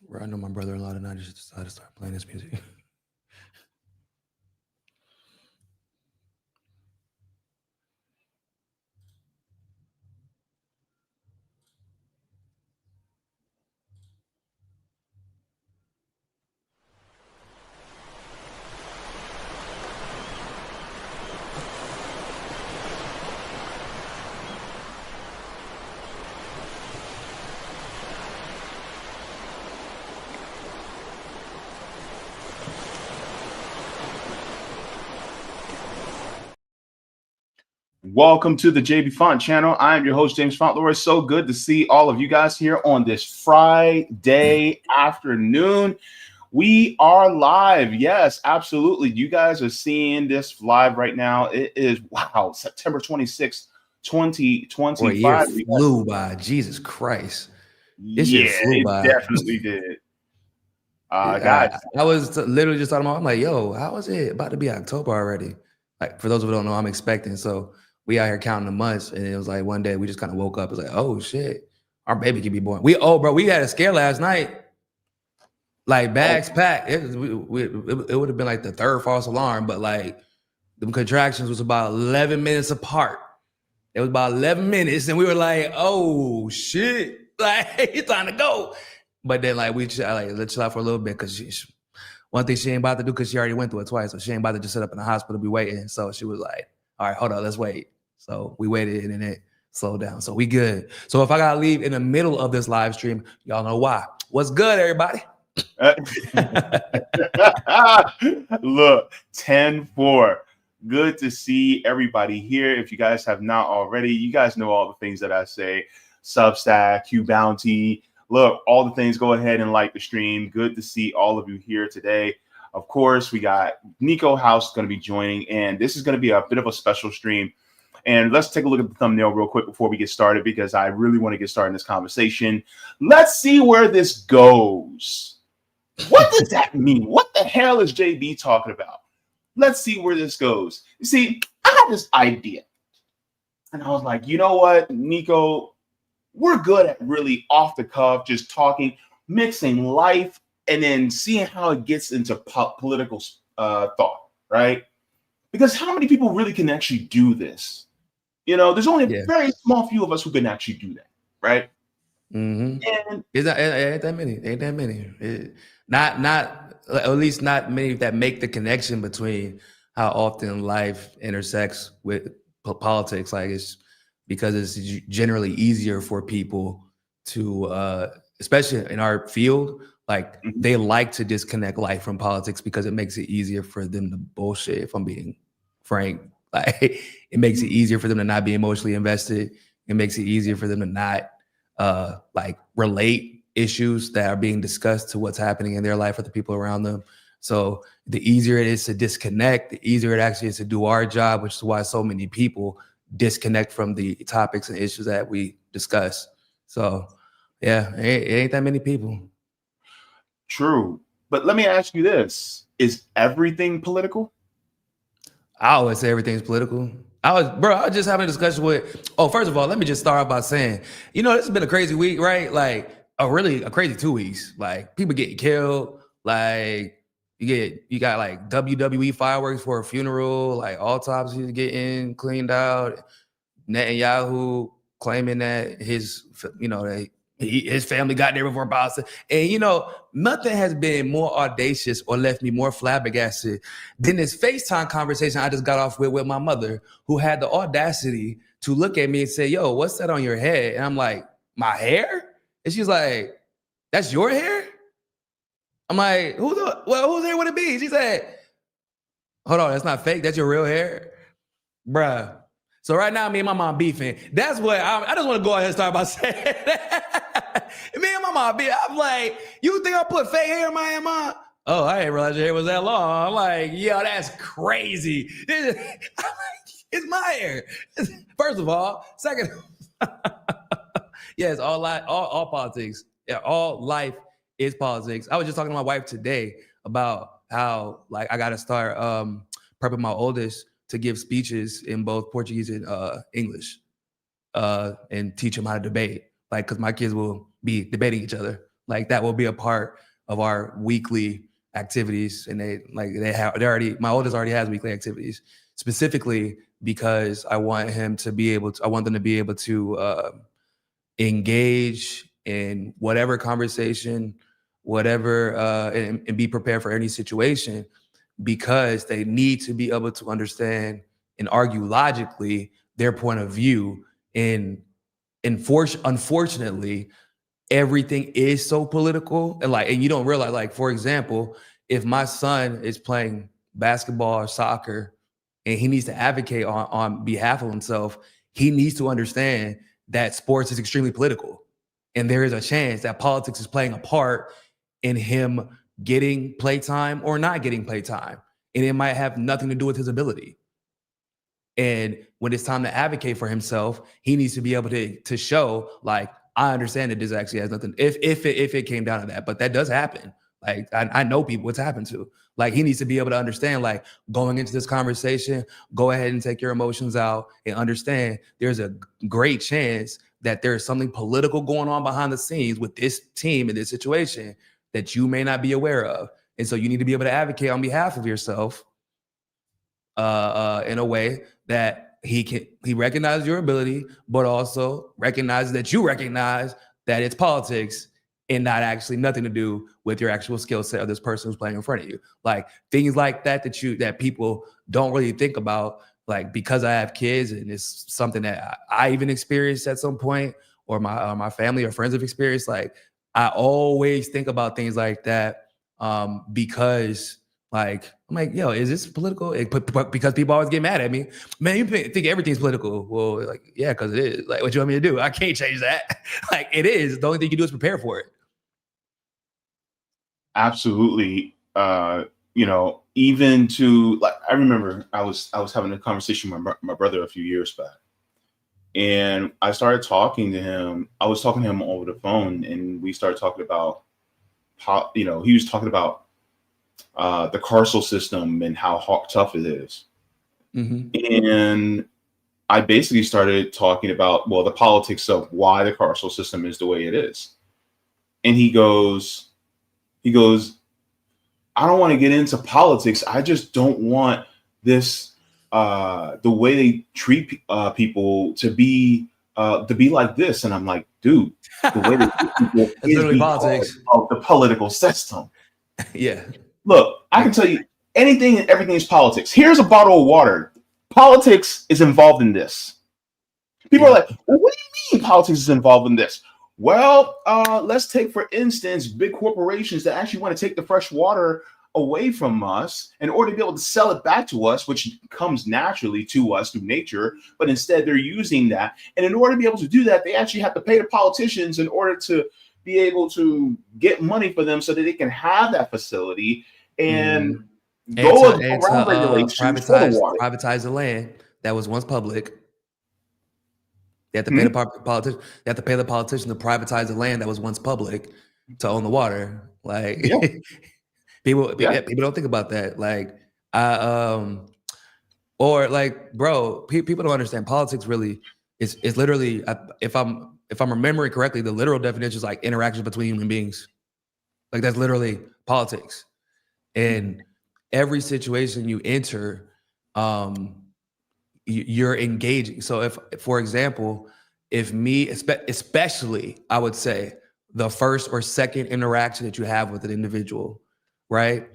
Bro, I know my brother-in-law tonight just decided to start playing this music. Welcome to the Jaybefaunt channel. I am your host, James Fauntleroy. It's so good to see all of you guys here on this Friday afternoon. We are live. Yes, absolutely. You guys are seeing this live right now. It is, wow, September 26th, Boy, a year 2025. flew by. Jesus Christ. This year Yeah, flew it by. definitely did. Guys, I was literally just talking about, I'm like, yo, how is it about to be October already? Like, for those who don't know, I'm expecting. So we out here counting the months. And it was like one day we just kind of woke up. It was like, oh shit, our baby could be born. We had a scare last night. Like bags packed. It would have been like the third false alarm, but like the contractions was about 11 minutes apart. It was about 11 minutes, and we were like, "Oh shit!" Like it's time to go. But then, like let's chill out for a little bit because one thing she ain't about to do because she already went through it twice, so she ain't about to just sit up in the hospital be waiting. So she was like, "All right, hold on, let's wait." So we waited, and then it slowed down. So we good. So if I gotta leave in the middle of this live stream, y'all know why. What's good, everybody? Look, 10-4. Good to see everybody here. If you guys have not already, you guys know all the things that I say. Substack, Q Bounty. Look, all the things, go ahead and like the stream. Good to see all of you here today. Of course, we got Niko House going to be joining, and this is going to be a bit of a special stream. And let's take a look at the thumbnail real quick before we get started, because I really want to get started in this conversation. Let's see where this goes. What does that mean? What the hell is JB talking about? Let's see where this goes. You see, I had this idea. And I was like, you know what, Niko, we're good at really off the cuff, just talking, mixing life, and then seeing how it gets into political thought, right? Because how many people really can actually do this? You know, there's only a very small few of us who can actually do that, right? Mm-hmm. And ain't that many. Ain't that many. Not at least not many that make the connection between how often life intersects with politics. Like it's because it's generally easier for people to, especially in our field, like they like to disconnect life from politics because it makes it easier for them to bullshit. If I'm being frank, like it makes it easier for them to not be emotionally invested. It makes it easier for them to not like relate issues that are being discussed to what's happening in their life with the people around them. So the easier it is to disconnect, the easier it actually is to do our job, which is why so many people disconnect from the topics and issues that we discuss. So yeah, it ain't that many people. True. But let me ask you this. Is everything political? I always say everything's political. I was just having a discussion with, first of all, let me just start off by saying, this has been a crazy week, right? Like a crazy 2 weeks. Like people getting killed, like you got like WWE fireworks for a funeral, like autopsies getting cleaned out, Netanyahu claiming that his family got there before Boston. And, nothing has been more audacious or left me more flabbergasted than this FaceTime conversation I just got off with my mother, who had the audacity to look at me and say, yo, what's that on your head? And I'm like, my hair? And she's like, that's your hair? I'm like, whose hair would it be? She said, hold on, that's not fake. That's your real hair? Bruh. So right now, me and my mom beefing. That's what I just want to go ahead and start by saying that. Me and my mom beefing. I'm like, you think I put fake hair in my hair, mom? Oh, I didn't realize your hair was that long. I'm like, yo, that's crazy. It's my hair. First of all. Second, yeah, it's all politics. Yeah, all life is politics. I was just talking to my wife today about how like I got to start prepping my oldest to give speeches in both Portuguese and English, and teach them how to debate. Like, because my kids will be debating each other Like that will be a part of our weekly activities. And my oldest already has weekly activities, specifically because I want them to be able to engage in whatever conversation, whatever, and be prepared for any situation, because they need to be able to understand and argue logically their point of view. And unfortunately, everything is so political, and you don't realize, like, for example, if my son is playing basketball or soccer and he needs to advocate on behalf of himself, he needs to understand that sports is extremely political. And there is a chance that politics is playing a part in him getting playtime or not getting playtime. And it might have nothing to do with his ability. And when it's time to advocate for himself, he needs to be able to show, like, I understand that this actually has nothing, if it came down to that, but that does happen. Like, I know people it's happened to. Like, he needs to be able to understand, like, going into this conversation, go ahead and take your emotions out and understand there's a great chance that there's something political going on behind the scenes with this team in this situation that you may not be aware of. And so you need to be able to advocate on behalf of yourself in a way that he recognizes your ability, but also recognizes that you recognize that it's politics and not actually nothing to do with your actual skill set of this person who's playing in front of you. Like things like that people don't really think about. Like, because I have kids and it's something that I even experienced at some point, or my family or friends have experienced. Like, I always think about things like that because, like, I'm like, yo, is this political? Because people always get mad at me. Man, you think everything's political. Well, like, yeah, because it is. Like, what you want me to do? I can't change that. Like, it is. The only thing you can do is prepare for it. Absolutely. Even to, like, I remember I was having a conversation with my brother a few years back, and I started talking to him. I was talking to him over the phone, and we started talking about how, he was talking about the carceral system and how tough it is. Mm-hmm. And I basically started talking about, well, the politics of why the carceral system is the way it is. And he goes, I don't want to get into politics. I just don't want this, the way they treat people to be like this. And I'm like, dude, the way they treat people is politics of the political system. Yeah. Look, I can tell you anything and everything is politics. Here's a bottle of water. Politics is involved in this. People are like, well, what do you mean politics is involved in this? Well, let's take, for instance, big corporations that actually want to take the fresh water away from us in order to be able to sell it back to us, which comes naturally to us through nature. But instead, they're using that. And in order to be able to do that, they actually have to pay the politicians in order to be able to get money for them so that they can have that facility and go around regulations, privatize the land that was once public. They have to pay the politician. They have to pay the politician to privatize the land that was once public to own the water. Like, people don't think about that. Like, or like, bro, people don't understand politics. Really, it's literally, if I'm remembering correctly, the literal definition is like interactions between human beings. Like, that's literally politics. And every situation you enter, you're engaging. So if, for example, if me, especially, I would say the first or second interaction that you have with an individual, right?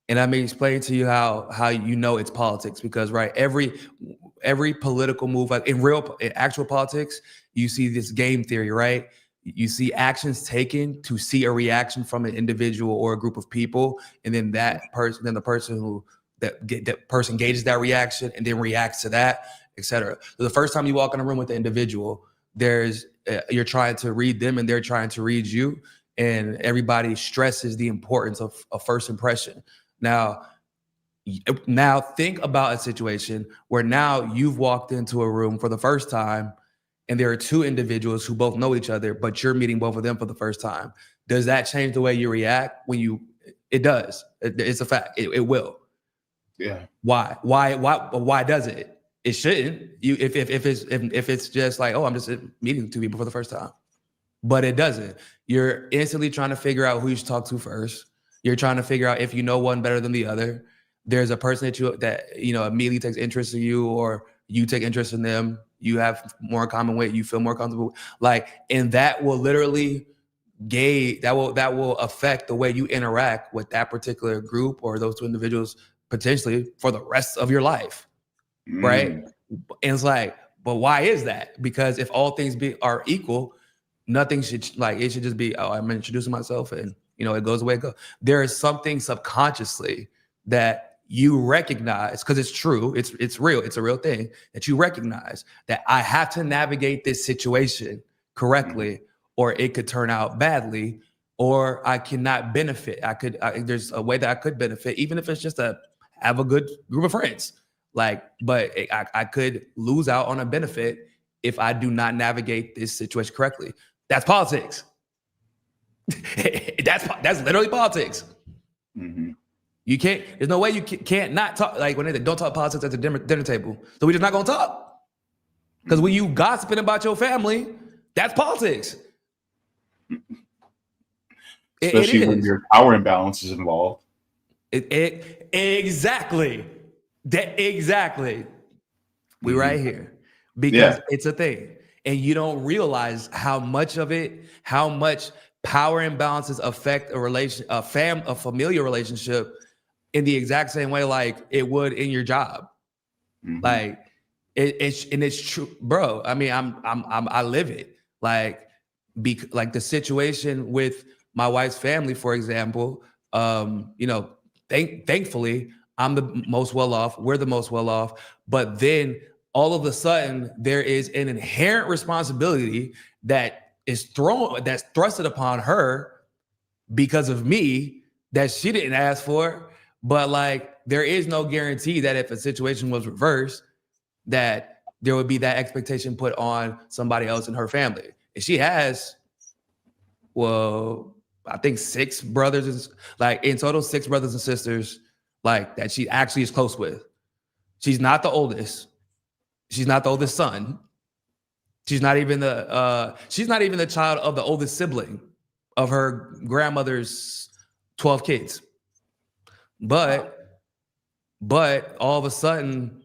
And I may explain to you how it's politics, because, right, every political move, like in actual politics, you see this game theory, right? You see actions taken to see a reaction from an individual or a group of people, and then that person gauges that reaction and then reacts to that, etc. So the first time you walk in a room with the individual, you're trying to read them and they're trying to read you, and everybody stresses the importance of a first impression. Now think about a situation where now you've walked into a room for the first time, and there are two individuals who both know each other, but you're meeting both of them for the first time. Does that change the way you react? It does. It's a fact. It will. Yeah. Why does it? It shouldn't. If it's just like, oh, I'm just meeting two people for the first time. but it doesn't. You're instantly trying to figure out who you should talk to first. You're trying to figure out if you know one better than the other. There's a person that immediately takes interest in you, or you take interest in them. You have more in common with. You feel more comfortable. And that will literally that will affect the way you interact with that particular group or those two individuals potentially for the rest of your life, right? And it's like, but why is that? Because if all things are equal, nothing should it should just be, oh, I'm introducing myself and it goes away. There is something subconsciously that you recognize, because it's true, it's real, it's a real thing, that you recognize that I have to navigate this situation correctly, or it could turn out badly, or I cannot benefit. There's a way that I could benefit, even if it's just have a good group of friends. But I could lose out on a benefit if I do not navigate this situation correctly. That's politics. That's literally politics. Mm-hmm. You can't. There's no way you can't not talk. When they don't talk politics at the dinner table, so we're just not gonna talk. Because when you gossiping about your family, that's politics. Especially when your power imbalance is involved. Exactly. Exactly. We right here because it's a thing, and you don't realize how much power imbalances affect a familial relationship in the exact same way like it would in your job. Mm-hmm. It's true, bro. I mean, I live it. The situation with my wife's family, for example. Thankfully, I'm the most well off. We're the most well off. But then all of a sudden, there is an inherent responsibility that's thrusted upon her because of me that she didn't ask for. But there is no guarantee that if a situation was reversed, that there would be that expectation put on somebody else in her family. And she has, I think 6 brothers, in total 6 brothers and sisters, that she actually is close with. She's not the oldest. She's not the oldest son. She's not even the child of the oldest sibling of her grandmother's 12 kids. But all of a sudden,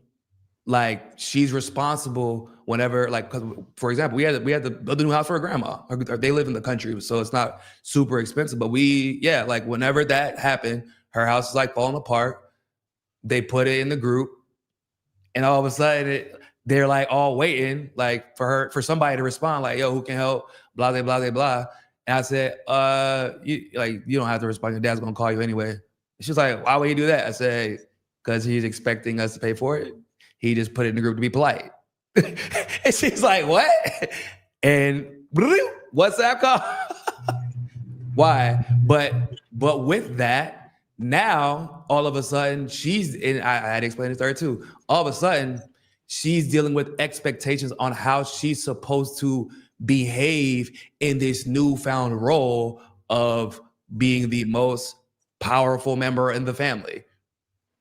she's responsible whenever, because for example, we had to build a new house for her grandma. They live in the country, so it's not super expensive. But whenever that happened, her house is falling apart. They put it in the group, and all of a sudden they're all waiting for somebody to respond yo, who can help, blah blah blah blah. And I said, you don't have to respond. Your dad's gonna call you anyway. She's like, why would he do that? I said, because he's expecting us to pay for it. He just put it in the group to be polite. And she's like, what? And WhatsApp call. Why? But with that, now all of a sudden and I had to explain this to her too. All of a sudden, she's dealing with expectations on how she's supposed to behave in this newfound role of being the most powerful member in the family.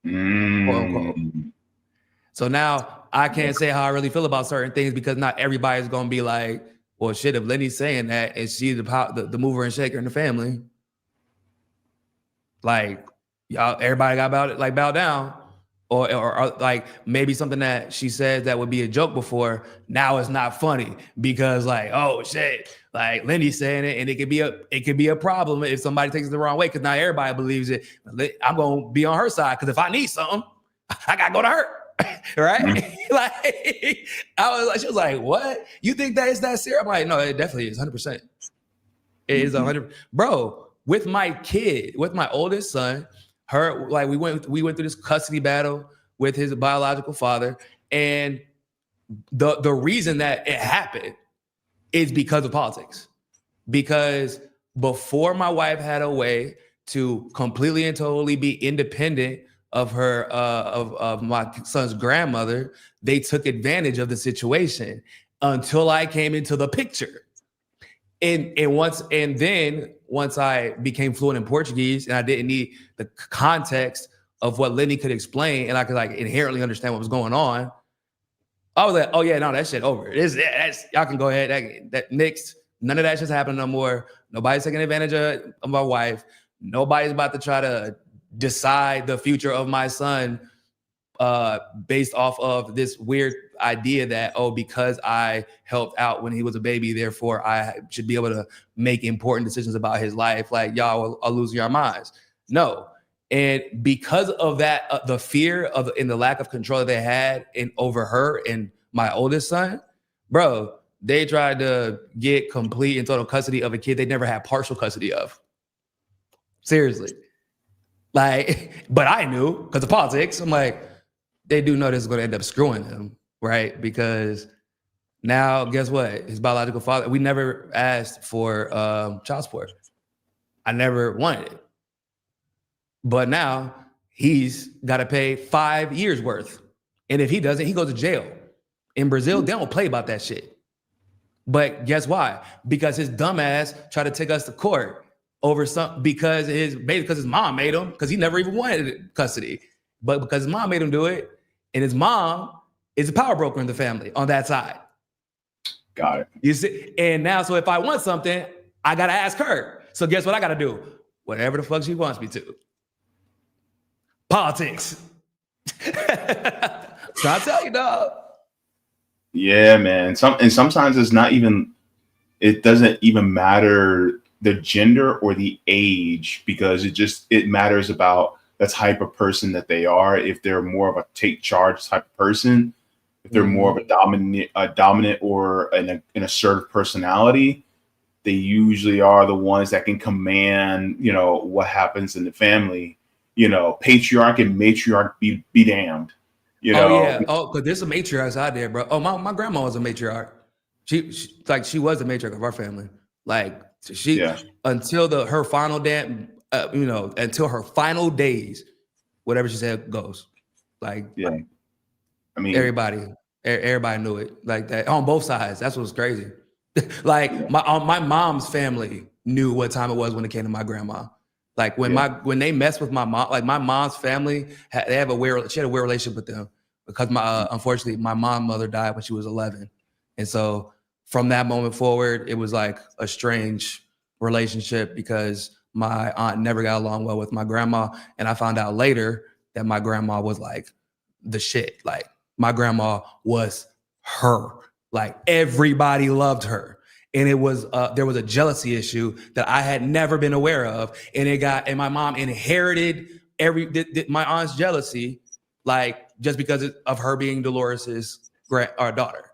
Quote unquote. So now I can't say how I really feel about certain things because not everybody's gonna be like, well, shit, if Lenny's saying that and she's the mover and shaker in the family, y'all, everybody got bow down. Or maybe something that she said that would be a joke before, now it's not funny because oh shit, Lenny's saying it, and it could be a problem if somebody takes it the wrong way because not everybody believes it. I'm gonna be on her side because if I need something, I gotta go to her. Right? Mm-hmm. She was like, what? You think that is that serious? I'm like, no, it definitely is 100%. It is 100%. Bro, with my kid, with my oldest son, we went through this custody battle with his biological father, and the reason that it happened is because of politics. Because before my wife had a way to completely and totally be independent of her of my son's grandmother, they took advantage of the situation until I came into the picture. And once I became fluent in Portuguese and I didn't need the context of what Lenny could explain and I could inherently understand what was going on, I was like, oh yeah, no, that shit over. That's y'all can go ahead. That next, None of that shit's happening no more. Nobody's taking advantage of my wife. Nobody's about to try to decide the future of my son based off of this weird idea that, oh, because I helped out when he was a baby, therefore I should be able to make important decisions about his life. Like, y'all are losing your minds. No. And because of that, the fear of and the lack of control that they had over her and my oldest son, bro, they tried to get complete and total custody of a kid they never had partial custody of. Seriously. Like, but I knew because of politics. I'm like, they do know this is going to end up screwing him, right? Because now, guess what? His biological father, we never asked for child support. I never wanted it. But now he's got to pay 5 years worth. And if he doesn't, he goes to jail. In Brazil, they don't play about that shit. But guess why? Because his dumbass tried to take us to court over because his mom made him, because he never even wanted custody. But because his mom made him do it, and his mom is a power broker in the family on that side. Got it. You see? And now, so if I want something, I got to ask her. So guess what I got to do? Whatever the fuck she wants me to. Politics. So I tell you, dog. Yeah, man. Sometimes it's not even, it doesn't even matter the gender or the age, because it matters about the type of person that they are. If they're more of a take charge type of person, if they're more of a dominant or an assertive personality, they usually are the ones that can command, what happens in the family. Patriarch and matriarch be damned. Oh yeah. Oh, because there's some matriarchs out there, bro. Oh, my grandma was a matriarch. She was the matriarch of our family. Like until her final day, until her final days, whatever she said goes. Like, yeah. I mean, everybody knew it like that on both sides. That's what's crazy. Like my mom's family knew what time it was when it came to my grandma. Like when they messed with my mom, like my mom's family, she had a weird relationship with them because unfortunately my mother died when she was 11. And so from that moment forward, it was like a strange relationship because my aunt never got along well with my grandma. And I found out later that my grandma was like the shit. Like my grandma was her. Like everybody loved her. And it was there was a jealousy issue that I had never been aware of, and my mom inherited my aunt's jealousy, like just because of her being Dolores's daughter.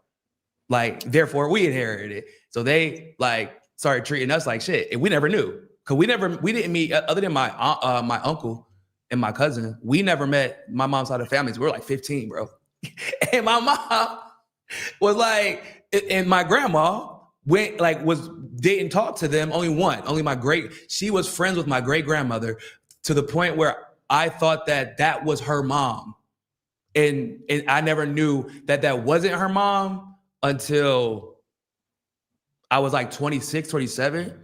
Like therefore, we inherited it. So they like started treating us like shit, and we never knew because we didn't meet other than my uncle and my cousin. We never met my mom's side of the family. We were like 15, bro, and my mom was like, and my grandma didn't talk to them. She was friends with my great grandmother to the point where I thought that was her mom. And I never knew that wasn't her mom until I was like 26, 27.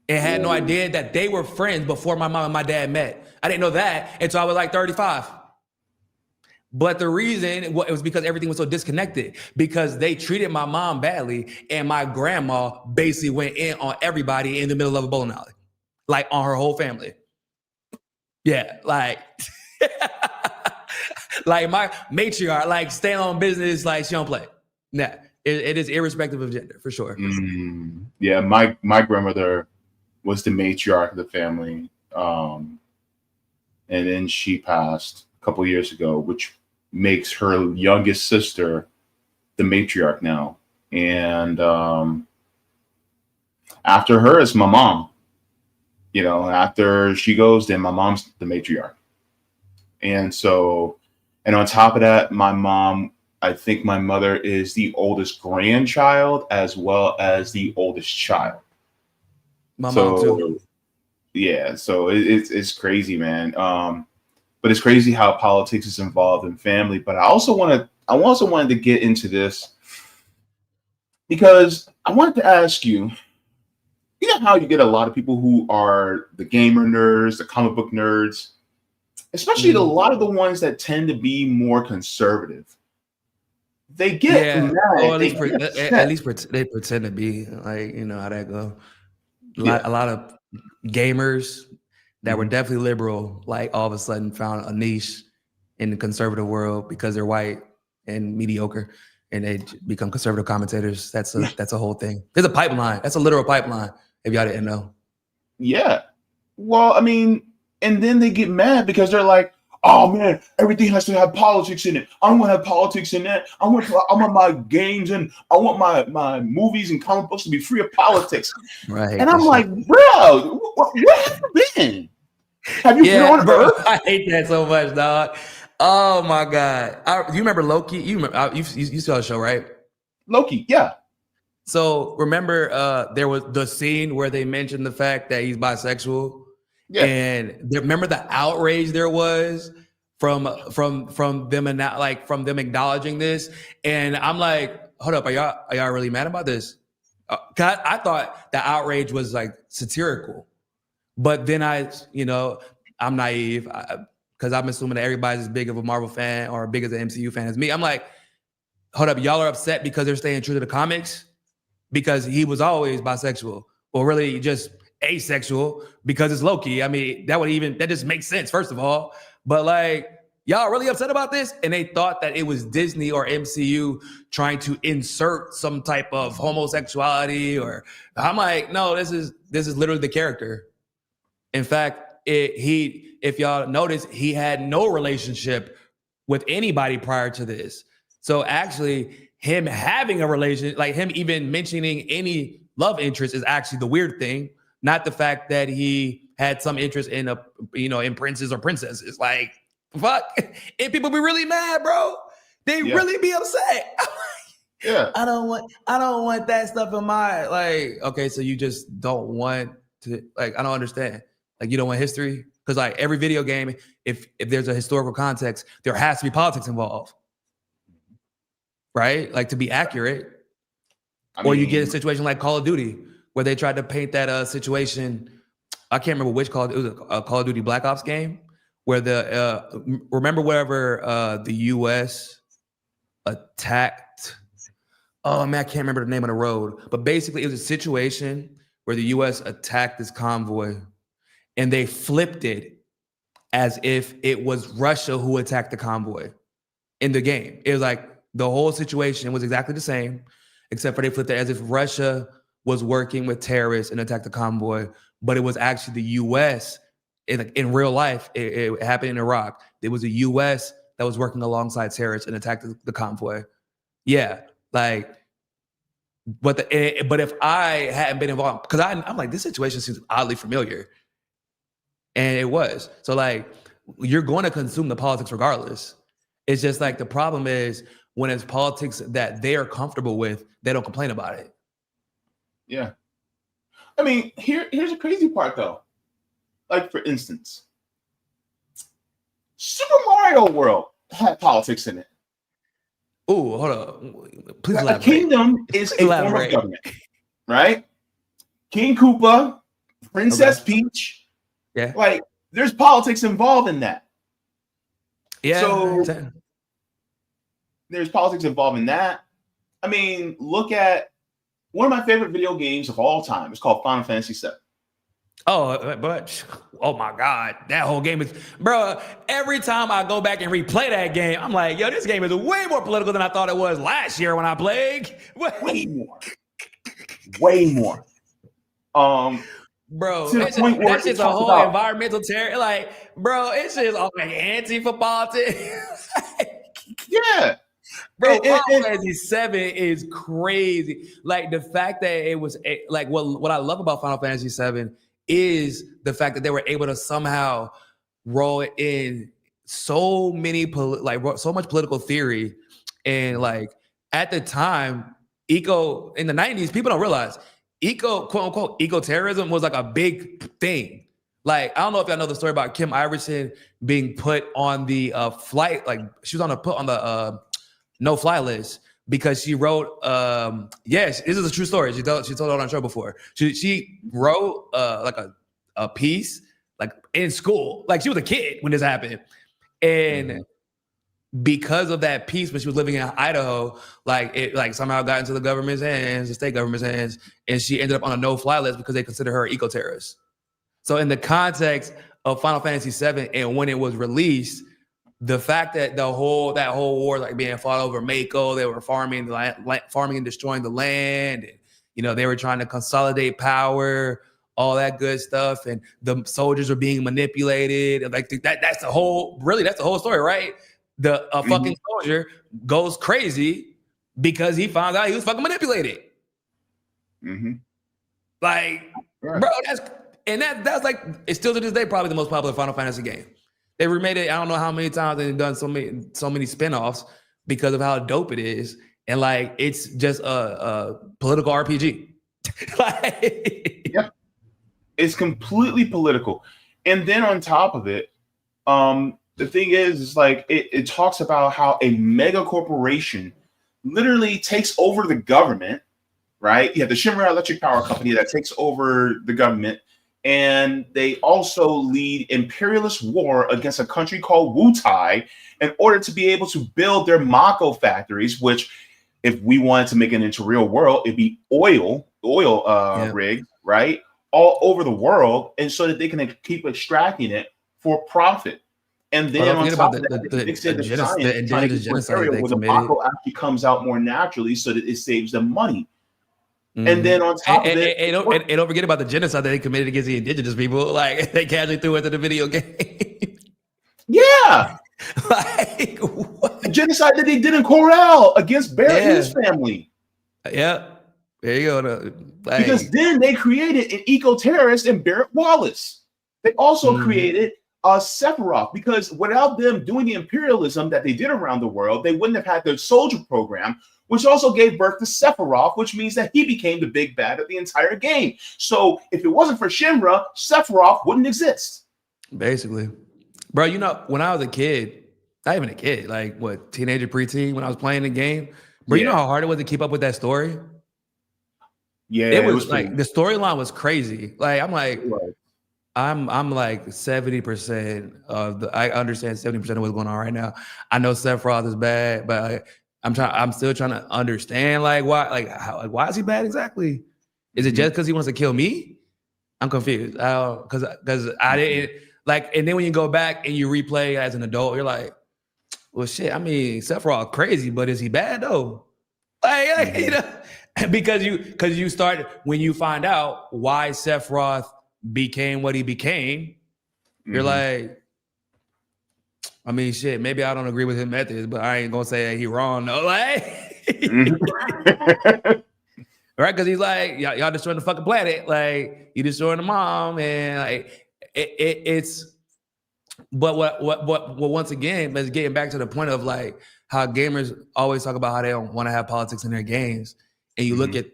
And had no idea that they were friends before my mom and my dad met. I didn't know that until I was like 35. But the reason it was because everything was so disconnected, because they treated my mom badly and my grandma basically went in on everybody in the middle of a bowling alley, like on her whole family. Yeah, like, like my matriarch, like staying on business, like she don't play. Nah, it is irrespective of gender for sure. Yeah, my grandmother was the matriarch of the family, and then she passed a couple of years ago, which makes her youngest sister the matriarch now. And after her is my mom. After she goes, then my mom's the matriarch. And on top of that, I think my mother is the oldest grandchild as well as the oldest child. My mom too. Yeah, so it's crazy, man. But it's crazy how politics is involved in family. But I also wanted to get into this because I wanted to ask you, how you get a lot of people who are the gamer nerds, the comic book nerds, especially a lot of the ones that tend to be more conservative. they get Yeah, or mad, at they least get at upset. least they pretend to be like, you know how that go. Yeah. A lot of gamers that were Mhm. definitely liberal, like all of a sudden found a niche in the conservative world because they're white and mediocre, and they become conservative commentators. That's a whole thing. There's a pipeline. That's a literal pipeline. If y'all didn't know. Yeah. Well, I mean, and then they get mad because they're like, "Oh man, everything has to have politics in it. I don't want to have politics in that. I want my games and I want my movies and comic books to be free of politics." Right, I And hate I'm this like, shit. "Bro, where have you been? Have you been Yeah, on bro, Earth?" I hate that so much, dog. Oh my god, you remember Loki? You remember, you saw the show, right? Loki, yeah. So remember, there was the scene where they mentioned the fact that he's bisexual, Yeah. and remember the outrage there was from them, and like from them acknowledging this. And I'm like, hold up, are y'all really mad about this? 'Cause I thought the outrage was like satirical, but then I'm naive because I'm assuming that everybody's as big of a Marvel fan or big as an MCU fan as me. I'm like, hold up, y'all are upset because they're staying true to the comics? Because he was always bisexual, or really just asexual because it's Loki. I mean, that just makes sense, first of all. But like, y'all really upset about this? And they thought that it was Disney or MCU trying to insert some type of homosexuality, or I'm like, no, this is literally the character. In fact, if y'all notice, he had no relationship with anybody prior to this. So actually, him having a relation, like him even mentioning any love interest, is actually the weird thing, not the fact that he had some interest in in princes or princesses. Like, fuck, and people be really mad, bro. They Yeah. really be upset. Yeah. I don't want that stuff in my, like, okay, so you just don't want to, like, I don't understand. Like, you don't want history? Because like every video game, if there's a historical context, there has to be politics involved. Right? Like, to be accurate. I Or you get a mean, situation like Call of Duty, where they tried to paint that situation. I can't remember which it was a Call of Duty Black Ops game, where remember wherever the US attacked. Oh man, I can't remember the name of the road, but basically it was a situation where the US attacked this convoy and they flipped it as if it was Russia who attacked the convoy in the game. It was like the whole situation was exactly the same, except for they flipped it as if Russia was working with terrorists and attacked the convoy, but it was actually the US. In real life, it happened in Iraq. It was the US that was working alongside terrorists and attacked the convoy. Yeah, like, but if I hadn't been involved, because I'm like, this situation seems oddly familiar, and it was. So like, you're going to consume the politics regardless. It's just like the problem is when it's politics that they are comfortable with, they don't complain about it. yeah. I mean, here's the crazy part though. Like, for instance, Super Mario World had politics in it. Oh, hold on. Please A elaborate. kingdom is a form of government, right? King Koopa, Princess Peach. Yeah. Like, there's politics involved in that. Yeah. So there's politics involved in that. I mean, look at one of my favorite video games of all time. It's called Final Fantasy VII. Oh, but oh my God, that whole game is, bro. Every time I go back and replay that game, I'm like, yo, this game is way more political than I thought it was last year when I played. Way more. Way more. Bro, To the point where that's just a whole environmental terror. Like, bro, it's just all like anti for politics. Yeah. Bro, Final Fantasy VII is crazy. Like, the fact that it was like what I love about Final Fantasy VII is the fact that they were able to somehow roll in so many so much political theory. And like, at the time, in the 90s, people don't realize quote unquote eco-terrorism was like a big thing. Like, I don't know if y'all know the story about Kim Iverson being put on the flight, like she was put on the no-fly list because she wrote. Yes, this is a true story. She told it on our show before. She wrote like a piece like in school. Like, she was a kid when this happened, and because of that piece when she was living in Idaho, like it like somehow got into the government's hands, the state government's hands, and she ended up on a no-fly list because they consider her an eco-terrorist. So in the context of Final Fantasy VII and when it was released, the fact that that whole war like being fought over Mako, they were farming and destroying the land, and they were trying to consolidate power, all that good stuff, and the soldiers were being manipulated, and like that's the whole story, right? A fucking soldier goes crazy because he found out he was fucking manipulated. Mm-hmm. Like, bro, that's like, it's still to this day probably the most popular Final Fantasy game. They remade it, I don't know how many times, and they've done so many spinoffs because of how dope it is. And like, it's just a political RPG. Yeah, it's completely political. And then on top of it, the thing is like it talks about how a mega corporation literally takes over the government, right? You have the Shinra Electric Power Company that takes over the government, and they also lead imperialist war against a country called Wutai in order to be able to build their Mako factories, which, if we wanted to make it into real world, it'd be oil rigs, right? All over the world, and so that they can keep extracting it for profit. And then on top of that, the indigenous genocide where the Mako actually comes out more naturally so that it saves them money. And then on top of it, and don't forget about the genocide that they committed against the indigenous people. Like, they casually threw into the video game. Yeah. Like, what? The genocide that they did in Corral against Barrett and his family. Yeah. There you go. Like, because then they created an eco-terrorist in Barrett Wallace. They also created Sephiroth, because without them doing the imperialism that they did around the world, they wouldn't have had their soldier program, which also gave birth to Sephiroth, which means that he became the big bad of the entire game. So if it wasn't for Shinra, Sephiroth wouldn't exist. Basically. Bro, when I was a kid, not even a kid, like what, teenager, preteen, when I was playing the game, bro, you know how hard it was to keep up with that story? Yeah. It was like, the storyline was crazy. Like, I'm like, I'm like 70% I understand 70% of what's going on right now. I know Sephiroth is bad, but I'm still trying to understand why is he bad exactly? Is it just because he wants to kill me? I'm confused. Because I didn't like, and then when you go back and you replay as an adult, you're like, well, shit. I mean, Sephiroth crazy, but is he bad though? Because you start, when you find out why Sephiroth became what he became, you're like, I mean, shit, maybe I don't agree with his methods, but I ain't gonna say that he wrong, no. Like, right? Because he's like, y'all destroying the fucking planet, like, you destroying the mom, and like, it's. But what once again, let's getting back to the point of like how gamers always talk about how they don't want to have politics in their games, and you look at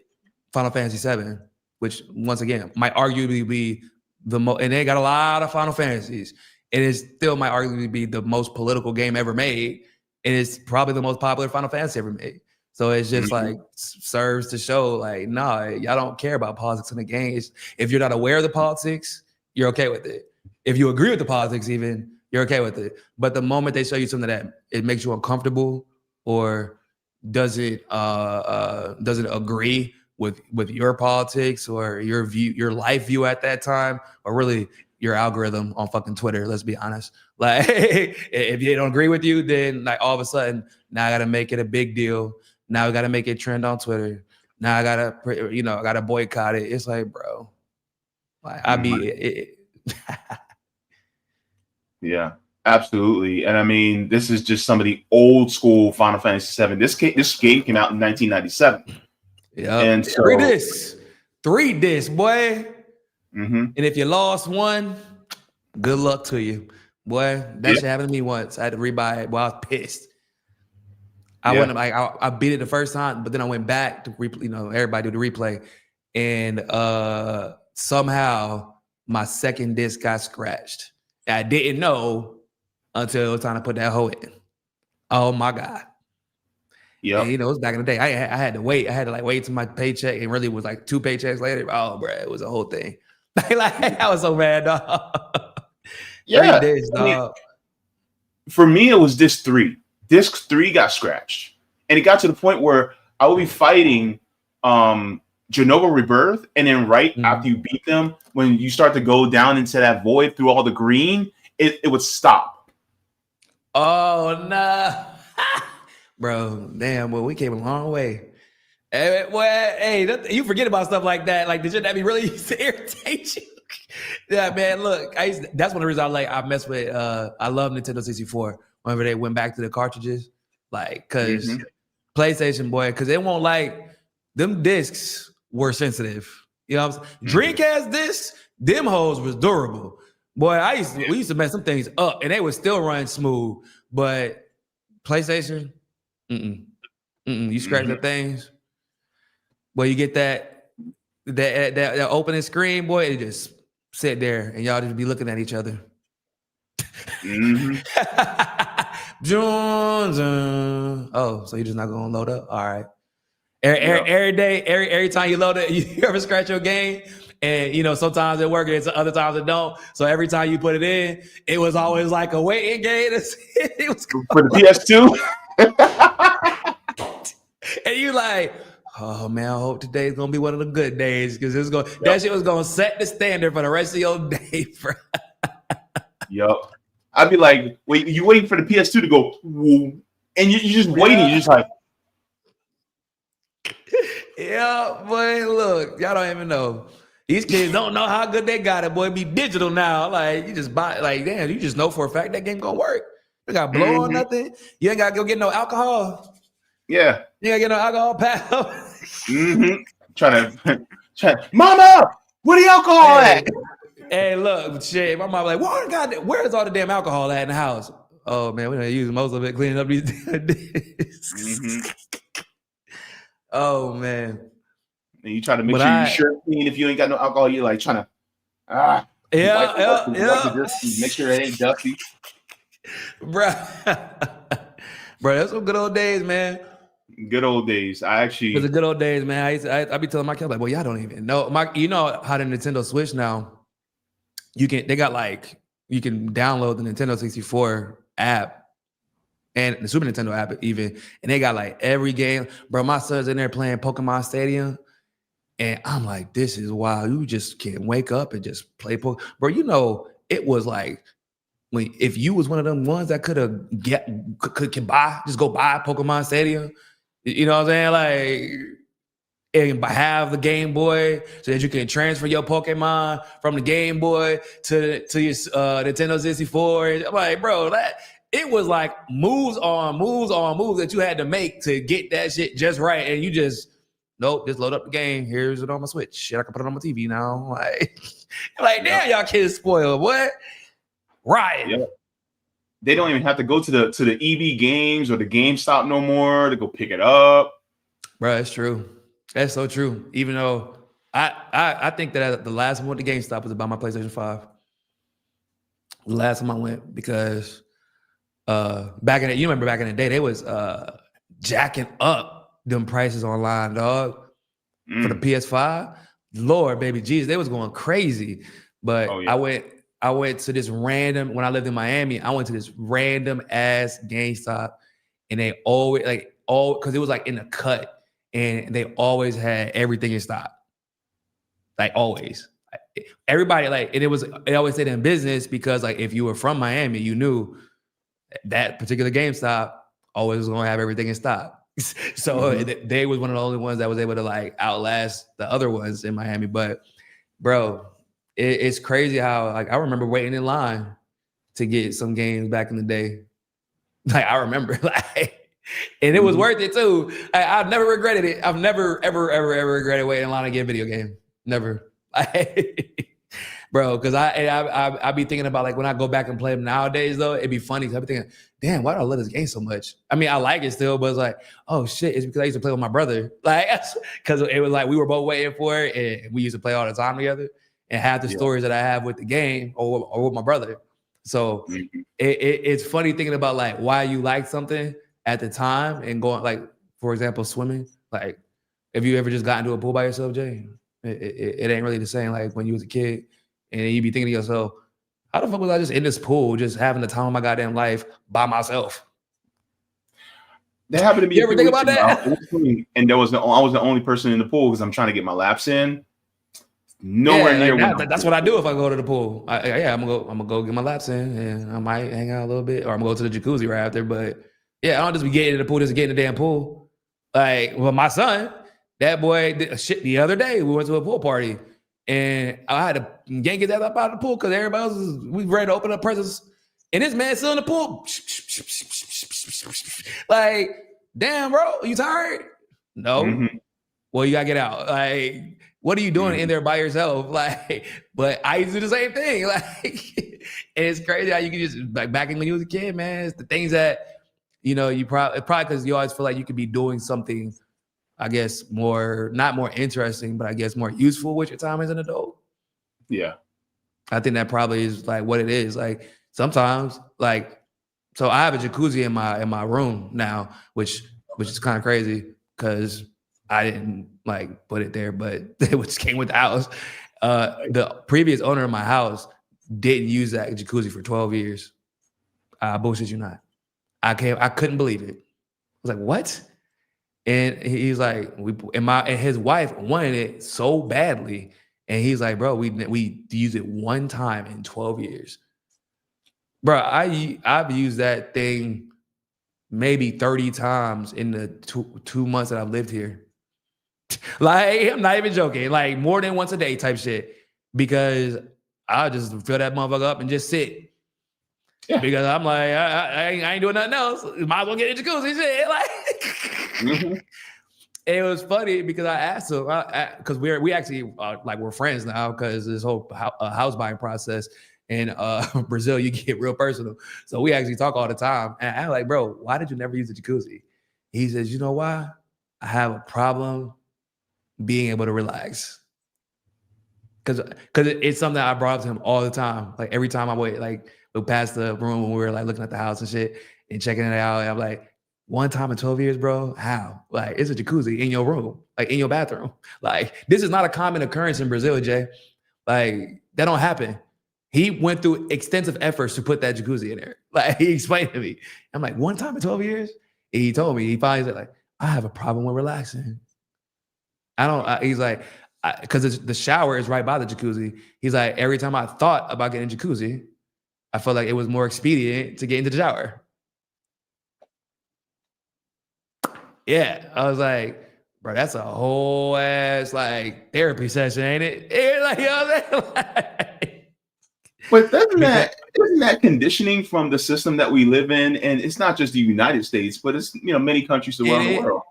Final Fantasy VII, which once again might arguably be the most, and they got a lot of Final Fantasies. It is still might arguably be the most political game ever made. And it's probably the most popular Final Fantasy ever made. So it's just like serves to show like, nah, y'all don't care about politics in the games. If you're not aware of the politics, you're okay with it. If you agree with the politics, even, you're okay with it. But the moment they show you something that it makes you uncomfortable or doesn't agree with your politics or your view, your life view at that time, or really your algorithm on fucking Twitter, let's be honest. Like, if they don't agree with you, then like all of a sudden, now I gotta make it a big deal. Now I gotta make it trend on Twitter. Now I gotta boycott it. It's like, bro, like yeah, absolutely. And I mean, this is just some of the old school Final Fantasy VII. This game came out in 1997. Yeah, and so, three discs, boy. And if you lost one, good luck to you, boy. That shit happened to me once. I had to rebuy it. Well, I was pissed. I beat it the first time, but then I went back to everybody do the replay, and somehow my second disc got scratched. I didn't know until it was time to put that hoe in. Oh my god. Yeah, it was back in the day. I had to wait. I had to wait till my paycheck, and really it was like 2 paychecks later. Oh, bro, it was a whole thing. I was so mad, dog. Yeah, 3 days, dog. For me, it was disc 3. disc 3 got scratched, and it got to the point where I would be fighting Genova Rebirth, and then after you beat them, when you start to go down into that void through all the green, it would stop. Oh no, bro! Damn, well, we came a long way. Hey, you forget about stuff like that. Like, did that be really used to irritate you? Yeah, man. Look, that's one of the reasons I mess with. I love Nintendo 64. Whenever they went back to the cartridges, like, cause PlayStation, boy, cause they won't like them discs were sensitive. You know what I'm saying? Dreamcast discs, them hoes was durable. Boy, we used to mess some things up, and they would still run smooth. But PlayStation, you scratch the things. Well, you get that opening screen, boy, it just sit there and y'all just be looking at each other. Oh, so you're just not gonna load up? All right. Every day, every time you load it, you ever scratch your game, and you know sometimes it works, and other times it don't. So every time you put it in, it was always like a waiting game. It was for the PS2. And you like, oh man, I hope today's gonna be one of the good days, because that shit was gonna set the standard for the rest of your day, bro. Yup. I'd be like, wait, you waiting for the PS2 to go, woo, and you're just waiting. You're just like, yeah, boy. Look, y'all don't even know. These kids don't know how good they got it, boy. It be digital now. Like, you just buy, like, damn, you just know for a fact that game gonna work. You got blow on nothing. You ain't gotta go get no alcohol. Yeah. You ain't gotta get no alcohol, pal. Trying to, Mama, where the alcohol at? Hey, look, shit. My mom like, where's all the damn alcohol at in the house? Oh man, we don't use most of it cleaning up these discs. Oh man. And you try to make sure your shirt clean. If you ain't got no alcohol, you're like trying to wipe make sure it ain't dusty. Bro, that's some good old days, man. Good old days. It was the good old days, man. I be telling my kids like, well, y'all don't even know. You know how the Nintendo Switch now, you can download the Nintendo 64 app and the Super Nintendo app even, and they got like every game. Bro, my son's in there playing Pokemon Stadium, and I'm like, this is wild. You just can't wake up and just play Pokemon. Bro, you know, it was like, if you was one of them ones that could go buy Pokemon Stadium, you know what I'm saying? Like, and have the Game Boy so that you can transfer your Pokemon from the Game Boy to your Nintendo 64. I'm like, bro, it was like moves on moves that you had to make to get that shit just right. And you just, nope, just load up the game. Here's it on my Switch. Shit, I can put it on my TV now. Like damn, y'all kids spoiled. What? Right. Yep. They don't even have to go to the EB Games or the GameStop no more to go pick it up. Bro, that's true. That's so true. Even though I think that the last one with the GameStop was about my PlayStation 5. The last time I went, because back in the day, they was jacking up them prices online, dog, for the PS5. Lord, baby Jesus, they was going crazy. But I went to this random, when I lived in Miami, I went to this random ass GameStop, and they always because it was like in the cut, and they always had everything in stock. Like always. Everybody they always said in business, because like if you were from Miami, you knew that particular GameStop always was gonna have everything in stock. So they was one of the only ones that was able to like outlast the other ones in Miami. But bro, it's crazy how, like, I remember waiting in line to get some games back in the day. Like, I remember, like, and it was worth it too. I've never regretted it. I've never, ever regretted waiting in line to get a video game. Never. Bro, because I be thinking about, like, when I go back and play them nowadays, though, it'd be funny. Cause I be thinking, damn, why do I love this game so much? I mean, I like it still, but it's like, oh shit, it's because I used to play with my brother. Like, because it was like we were both waiting for it, and we used to play all the time together. And have the stories that I have with the game or with my brother. So it's funny thinking about like why you like something at the time and going, like, for example, swimming. Like, if you ever just got into a pool by yourself, Jay, it ain't really the same like when you was a kid, and you be thinking to yourself, how the fuck was I just in this pool just having the time of my goddamn life by myself? That happened to me. You ever think about that? And I was the only person in the pool because I'm trying to get my laps in. Nowhere Yeah, near. like that's what I do if I go to the pool. I'm gonna go get my laps in, and I might hang out a little bit, or I'm gonna go to the jacuzzi right after. But yeah, I don't just be getting in the pool, just getting in the damn pool. Like, well, my son, that boy did shit the other day. We went to a pool party, and I had to yank his ass up out of the pool because everybody else we ready to open up presents, and this man still in the pool. Like, damn, bro, you tired? No. Mm-hmm. Well, you gotta get out. Like, what are you doing in there by yourself? Like, but I used to do the same thing. Like, and it's crazy how you can just like back when you was a kid, man. It's the things that you probably because you always feel like you could be doing something, I guess, not more interesting, but I guess more useful with your time as an adult. Yeah, I think that probably is like what it is. Like sometimes, like, so I have a jacuzzi in my room now, which is kind of crazy because I didn't like put it there, but it just came with the house. The previous owner of my house didn't use that jacuzzi for 12 years. Bullshit you not. I couldn't believe it. I was like, what? And he's like, and his wife wanted it so badly. And he's like, bro, we used it one time in 12 years. Bro, I've used that thing maybe 30 times in the two months that I've lived here. Like, I'm not even joking. Like, more than once a day type shit. Because I'll just fill that motherfucker up and just sit. Yeah. Because I'm like, I ain't doing nothing else. Might as well get a jacuzzi shit. Like, it was funny because I asked him, because we actually we're friends now because this whole house buying process in Brazil, you get real personal. So we actually talk all the time. And I'm like, bro, why did you never use the jacuzzi? He says, you know why? I have a problem being able to relax. Because it's something I brought up to him all the time. Like every time I would pass the room when we were like looking at the house and shit and checking it out. And I'm like, one time in 12 years, bro, how? Like, it's a jacuzzi in your room, like in your bathroom. Like, this is not a common occurrence in Brazil, Jay. Like, that don't happen. He went through extensive efforts to put that jacuzzi in there. Like, he explained to me. I'm like, one time in 12 years? And he told me, he finally said, like, I have a problem with relaxing. He's like, because the shower is right by the jacuzzi. He's like, every time I thought about getting a jacuzzi, I felt like it was more expedient to get into the shower. Yeah, I was like, bro, that's a whole ass like therapy session, ain't it? Like, you know what I'm saying? But isn't that conditioning from the system that we live in? And it's not just the United States, but it's many countries around the world.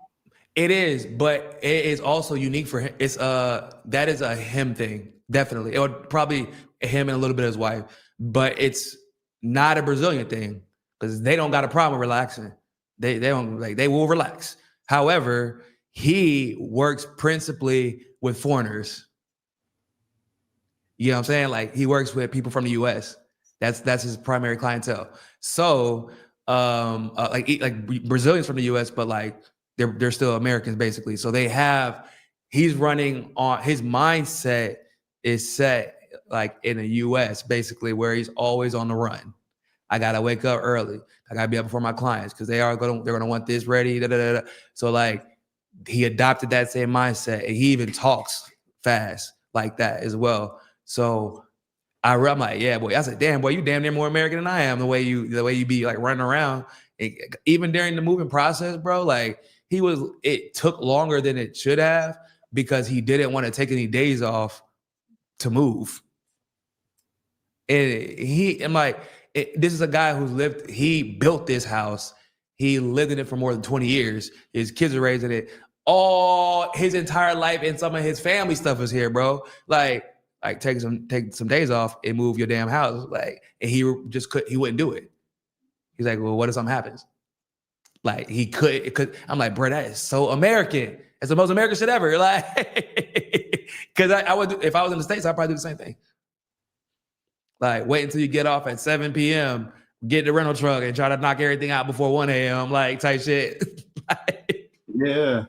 It is, but it is also unique for him. It's that is a him thing, definitely. It would probably him and a little bit of his wife, but it's not a Brazilian thing because they don't got a problem relaxing. They don't they will relax. However, he works principally with foreigners. You know what I'm saying? Like he works with people from the US. That's his primary clientele. So like Brazilians from the US, but like they're still Americans basically. So he's running on his mindset is set like in the US basically where he's always on the run. I gotta wake up early. I gotta be up before my clients because they're gonna want this ready. Da, da, da, da. So like he adopted that same mindset and he even talks fast like that as well. So I'm like, yeah, boy. I said, damn, boy, you damn near more American than I am. The way you be like running around, even during the moving process, bro. Like it took longer than it should have because he didn't want to take any days off to move. And I'm like, this is a guy he built this house. He lived in it for more than 20 years. His kids are raising it. All his entire life and some of his family stuff is here, bro. Like take some days off and move your damn house. Like, and he wouldn't do it. He's like, well, what if something happens? Like he could. I'm like, bro, that is so American. It's the most American shit ever. Like, because I would, if I was in the States, I'd probably do the same thing. Like, wait until you get off at 7 p.m., get the rental truck and try to knock everything out before 1 a.m., like, type shit. Yeah.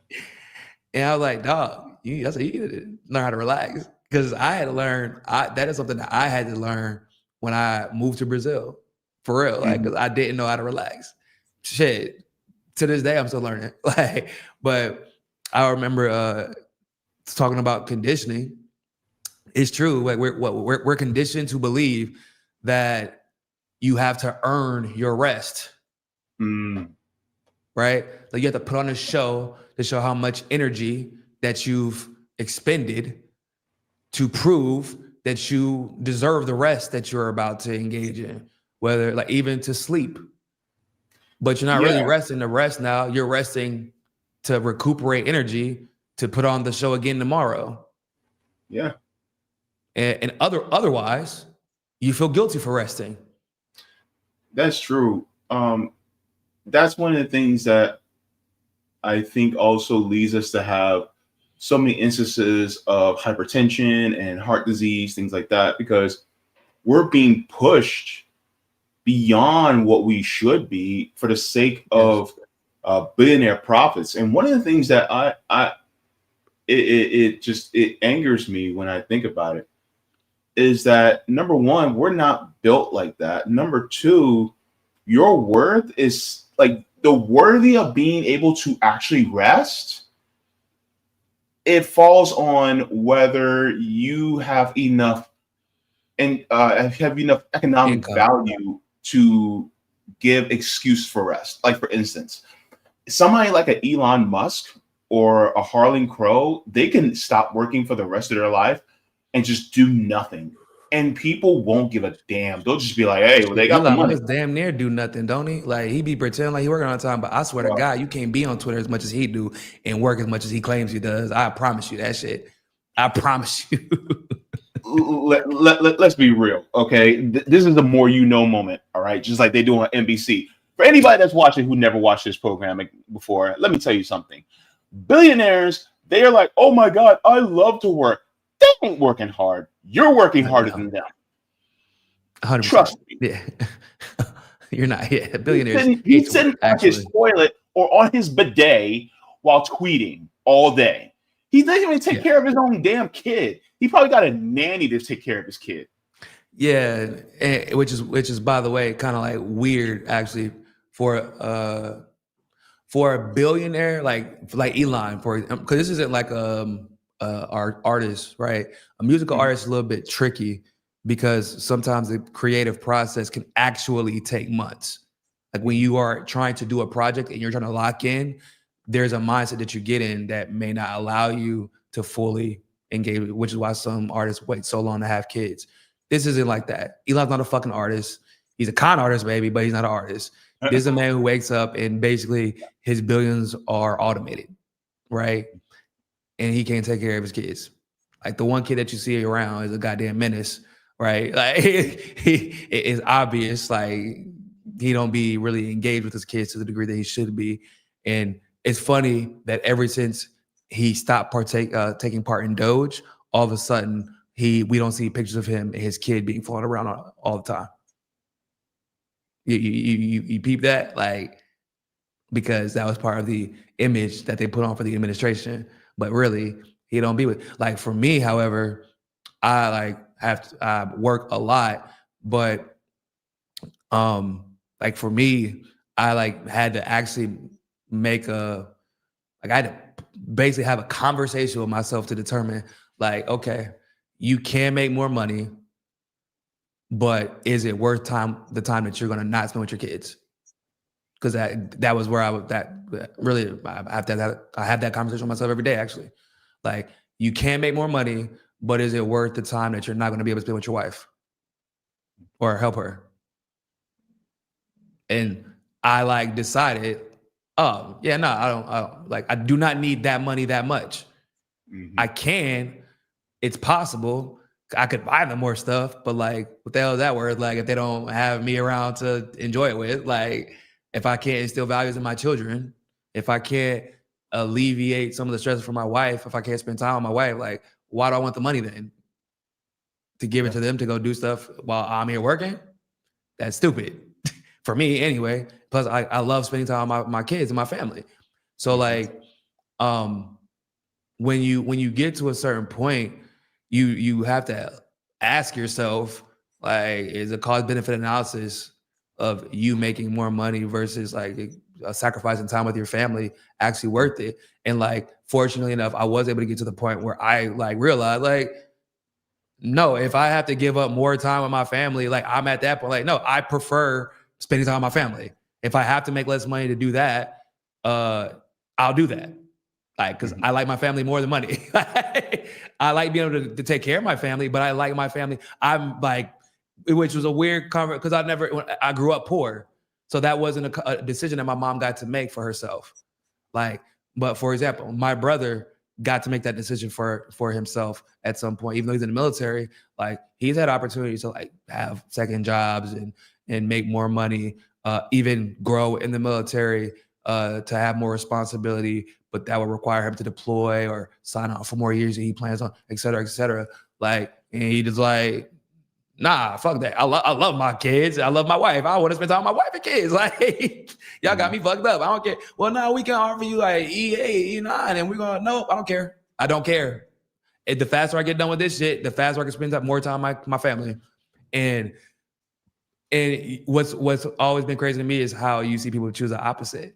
And I was like, dog, you need to learn how to relax. Because I had to learn, that is something that I had to learn when I moved to Brazil. For real. Like, because I didn't know how to relax. Shit. to this day, I'm still learning. Like, but I remember talking about conditioning. It's true. Like we're conditioned to believe that you have to earn your rest. Right? Like you have to put on a show to show how much energy that you've expended to prove that you deserve the rest that you're about to engage in, whether like even to sleep. But you're not really resting to rest now. You're resting to recuperate energy to put on the show again tomorrow. Yeah. And otherwise, you feel guilty for resting. That's true. That's one of the things that I think also leads us to have so many instances of hypertension and heart disease, things like that, because we're being pushed beyond what we should be for the sake of billionaire profits. And one of the things that it angers me when I think about it is that, number one, we're not built like that. Number two, your worth is like the worthy of being able to actually rest. It falls on whether you have enough and have enough economic value to give excuse for rest. Like, for instance, somebody like an Elon Musk or a Harlan Crow, they can stop working for the rest of their life and just do nothing. And people won't give a damn. They'll just be like, hey, well, they got the money. Musk damn near do nothing, don't he? Like, he be pretending like he working all the time, but I swear to God, you can't be on Twitter as much as he do and work as much as he claims he does. I promise you that shit. I promise you. Let's be real, okay? This is the more you know moment, all right? Just like they do on NBC. For anybody that's watching who never watched this program before, let me tell you something. Billionaires, they are like, oh my God, I love to work. They ain't working hard. You're working harder than them. 100%. Trust me. Yeah. You're not. Yeah, billionaires. He's sitting on his toilet or on his bidet while tweeting all day. He doesn't even take care of his own damn kid. He probably got a nanny to take care of his kid. Yeah, which is by the way kind of like weird actually for a billionaire like Elon, because this isn't like our artist, right? A musical artist is a little bit tricky because sometimes the creative process can actually take months. Like when you are trying to do a project and you're trying to lock in, there's a mindset that you get in that may not allow you to fully engage, which is why some artists wait so long to have kids. This isn't like that. Elon's not a fucking artist. He's a con artist, maybe, but he's not an artist. This is a man who wakes up and basically his billions are automated, right? And he can't take care of his kids. Like the one kid that you see around is a goddamn menace, right? Like it's obvious, like he don't be really engaged with his kids to the degree that he should be. And it's funny that ever since he stopped taking part in Doge, all of a sudden we don't see pictures of him and his kid being flown around all the time. You peep that, like, because that was part of the image that they put on for the administration. But really, he don't be with. Like for me, however, I work a lot, but like for me, I had to actually I had to basically have a conversation with myself to determine, like, okay, you can make more money, but is it worth the time that you're going to not spend with your kids? Because that was where I have that conversation with myself every day, actually. Like, you can make more money, but is it worth the time that you're not going to be able to spend with your wife or help her? And I decided, oh yeah, no, I do not need that money that much. Mm-hmm. It's possible I could buy them more stuff, but like, what the hell is that worth? Like, if they don't have me around to enjoy it with, like, if I can't instill values in my children, if I can't alleviate some of the stress from my wife, if I can't spend time with my wife, like, why do I want the money then? To give it to them to go do stuff while I'm here working? That's stupid for me anyway. Plus, I love spending time with my kids and my family. So like, when you get to a certain point, you have to ask yourself, like, is a cost benefit analysis of you making more money versus like sacrificing time with your family actually worth it? And like, fortunately enough, I was able to get to the point where I like realized like, no, if I have to give up more time with my family, like I'm at that point, like, no, I prefer spending time with my family. If I have to make less money to do that, I'll do that. Like, because I like my family more than money. I like being able to take care of my family, but I like my family. I'm like, which was a weird conversation because I grew up poor. So that wasn't a decision that my mom got to make for herself. Like, but for example, my brother got to make that decision for himself at some point, even though he's in the military. Like, he's had opportunities to like have second jobs and make more money, even grow in the military, to have more responsibility, but that would require him to deploy or sign on for more years that he plans on, et cetera, et cetera. Like, and he just like, nah, fuck that. I love my kids. I love my wife. I want to spend time with my wife and kids. Like, y'all got me fucked up. I don't care. Well, no, we can offer you like E8, E9, and we're going, nope, I don't care. I don't care. The faster I get done with this shit, the faster I can spend more time with my family. And what's always been crazy to me is how you see people choose the opposite.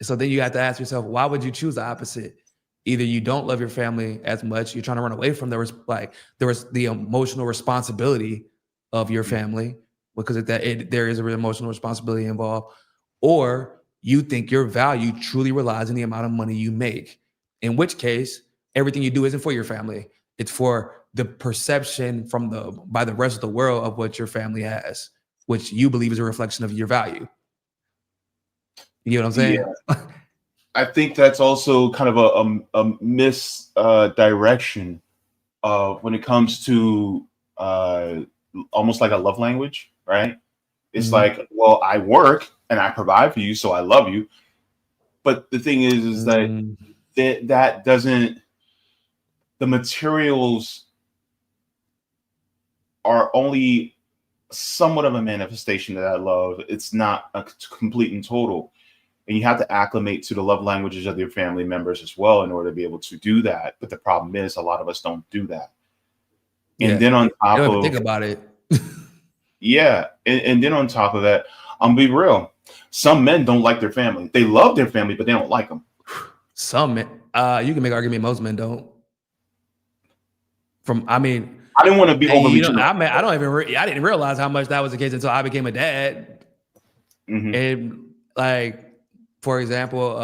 So then you have to ask yourself, why would you choose the opposite? Either you don't love your family as much, you're trying to run away from the emotional responsibility of your family, because there is a real emotional responsibility involved, or you think your value truly relies on the amount of money you make, in which case everything you do isn't for your family. It's for the perception by the rest of the world of what your family has, which you believe is a reflection of your value. You know what I'm saying? Yeah. I think that's also kind of a misdirection when it comes to almost like a love language, right? It's like, well, I work and I provide for you, so I love you. But the thing is that doesn't, the materials are only somewhat of a manifestation of that love. It's not a complete and total. And you have to acclimate to the love languages of your family members as well in order to be able to do that. But the problem is a lot of us don't do that. And then on top of, think about it. Yeah. And then on top of that, I'm be real. Some men don't like their family. They love their family, but they don't like them. Some men, you can make an argument most men don't. I didn't want to be overly. I didn't realize how much that was the case until I became a dad. And like, for example,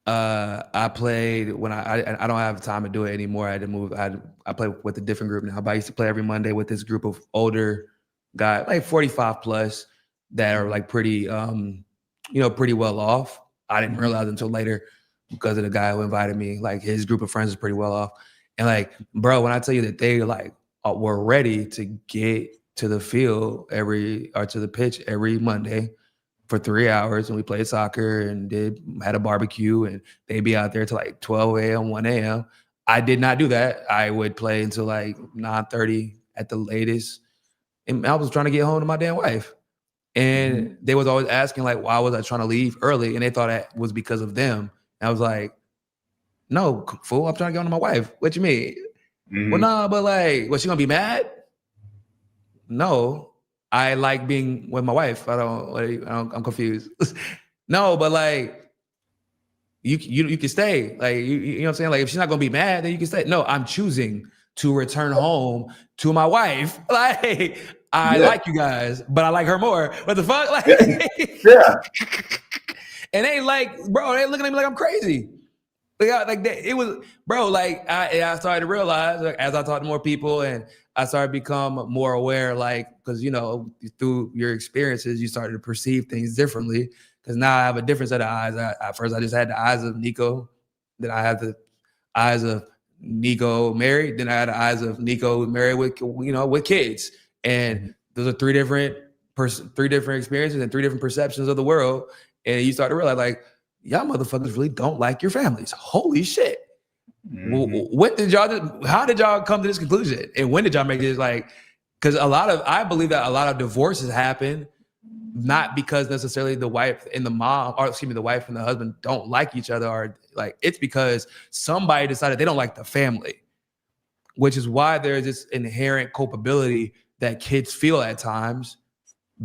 I played when I don't have time to do it anymore. I had to move. I play with a different group now, but I used to play every Monday with this group of older guys, like 45 plus, that are like pretty, pretty well off. I didn't realize until later because of the guy who invited me. Like, his group of friends is pretty well off. And like, bro, when I tell you that they like were ready to get to the field to the pitch every Monday for 3 hours, and we played soccer and had a barbecue, and they'd be out there till like 12 a.m., 1 a.m. I did not do that. I would play until like 9:30 at the latest. And I was trying to get home to my damn wife. And they was always asking like, why was I trying to leave early? And they thought that was because of them. And I was like, no, fool, I'm trying to get home to my wife. What you mean? Well, no, but like, was she gonna be mad? No. I like being with my wife. I'm confused. No, but like, you can stay. Like, you know what I'm saying? Like, if she's not gonna be mad, then you can stay. No, I'm choosing to return home to my wife. Like, I like you guys, but I like her more. What the fuck? Like, and they like, bro, they looking at me like I'm crazy. Like that, it was, bro. Like, I started to realize, like, as I talked to more people and I started to become more aware, like, because through your experiences, you started to perceive things differently. Because now I have a different set of eyes. At first, I just had the eyes of Niko. Then I had the eyes of Niko married. Then I had the eyes of Niko married with kids. And those are three different experiences and three different perceptions of the world. And you start to realize, like, y'all motherfuckers really don't like your families. Holy shit. How did y'all come to this conclusion? And when did y'all make this? Like, because I believe that a lot of divorces happen not because necessarily the wife and the wife and the husband don't like each other, or like, it's because somebody decided they don't like the family, which is why there's this inherent culpability that kids feel at times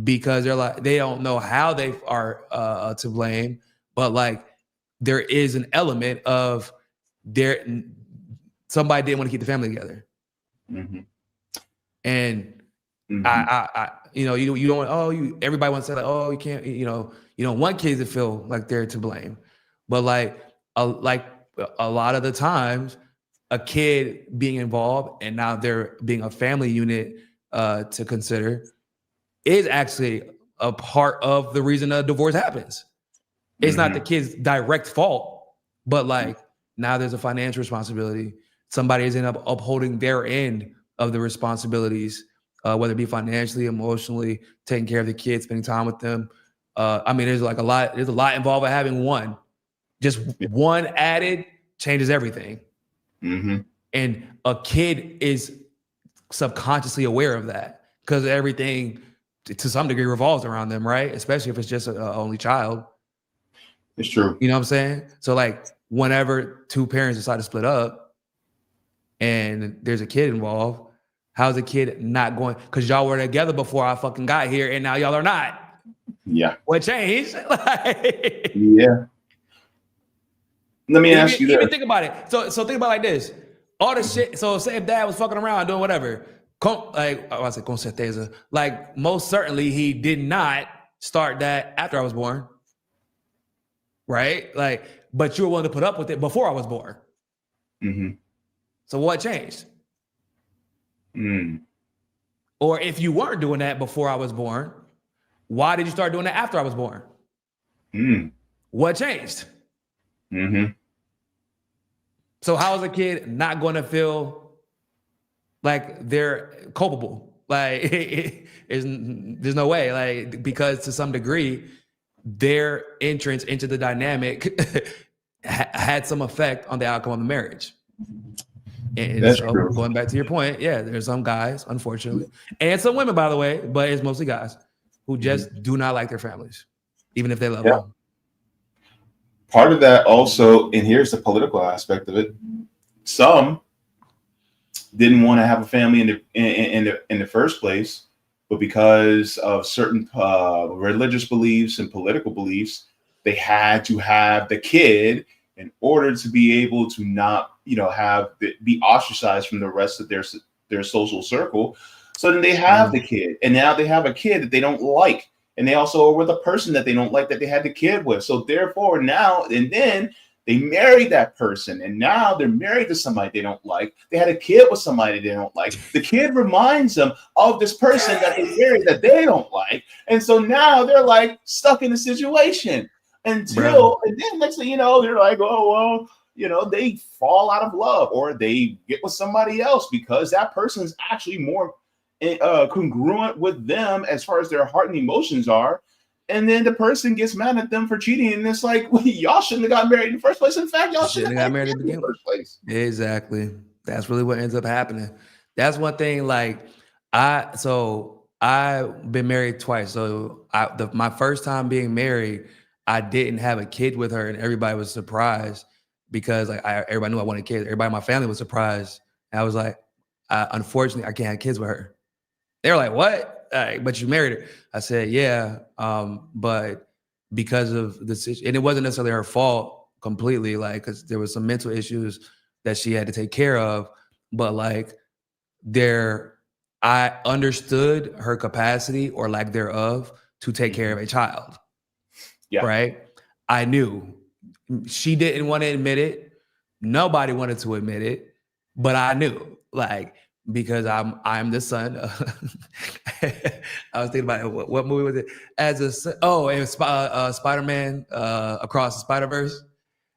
because they're like, they don't know how they are to blame, but like there is an element of somebody didn't want to keep the family together. Mm-hmm. And Mm-hmm. I you don't, everybody wants to say like, oh, you can't, you don't want kids to feel like they're to blame. But like a lot of the times, a kid being involved and now there being a family unit to consider is actually a part of the reason a divorce happens. It's not the kid's direct fault, but like now there's a financial responsibility. Somebody is up upholding their end of the responsibilities, whether it be financially, emotionally, taking care of the kids, spending time with them. I mean, there's a lot involved with having one. Just one added changes everything. Mm-hmm. And a kid is subconsciously aware of that because everything to some degree revolves around them, right? Especially if it's just an only child. It's true. You know what I'm saying? So like whenever two parents decide to split up and there's a kid involved, how's the kid not going? Because y'all were together before I fucking got here and now y'all are not. Yeah. What changed? Yeah. Let me ask you this. Even think about it. So think about it like this. All the shit. So say if dad was fucking around doing whatever, like I say con certeza, like most certainly he did not start that after I was born. Right? Like, but you were willing to put up with it before I was born. Mm-hmm. So what changed? Mm. Or if you weren't doing that before I was born, why did you start doing that after I was born? Mm. What changed? Mm-hmm. So how is a kid not going to feel like they're culpable? Like there's no way. Like because to some degree, their entrance into the dynamic had some effect on the outcome of the marriage. And That's so true. going back to your point, yeah, there's some guys, unfortunately, and some women, by the way, but it's mostly guys who just do not like their families, even if they love them. Part of that also, and here's the political aspect of it. Some didn't want to have a family in the first place, but because of certain religious beliefs and political beliefs, they had to have the kid in order to be able to not, be ostracized from the rest of their social circle. So then they have the kid, and now they have a kid that they don't like. And they also were with a person that they don't like that they had the kid with. So therefore now, and then they married that person. And now they're married to somebody they don't like. They had a kid with somebody they don't like. The kid reminds them of this person that they married that they don't like. And so now they're like stuck in a situation and then next thing you know, they're like, oh, well, they fall out of love or they get with somebody else because that person is actually more congruent with them as far as their heart and emotions are, and then the person gets mad at them for cheating, and it's like, well, y'all shouldn't have got married in the first place. In fact, y'all shouldn't have got married in the first place. Exactly. That's really what ends up happening. That's one thing. Like I've been married twice. So my first time being married, I didn't have a kid with her, and everybody was surprised because like everybody knew I wanted kids. Everybody in my family was surprised. And I was like, unfortunately, I can't have kids with her. They were like, what? But you married her. I said, yeah. But because of the situation, and it wasn't necessarily her fault completely, like, because there was some mental issues that she had to take care of. But like I understood her capacity or lack thereof to take care of a child. Yeah. Right. I knew she didn't want to admit it. Nobody wanted to admit it, but I knew, like, because I'm the son of, I was thinking about it, what movie was it? It was Spider-Man Across the Spider-Verse.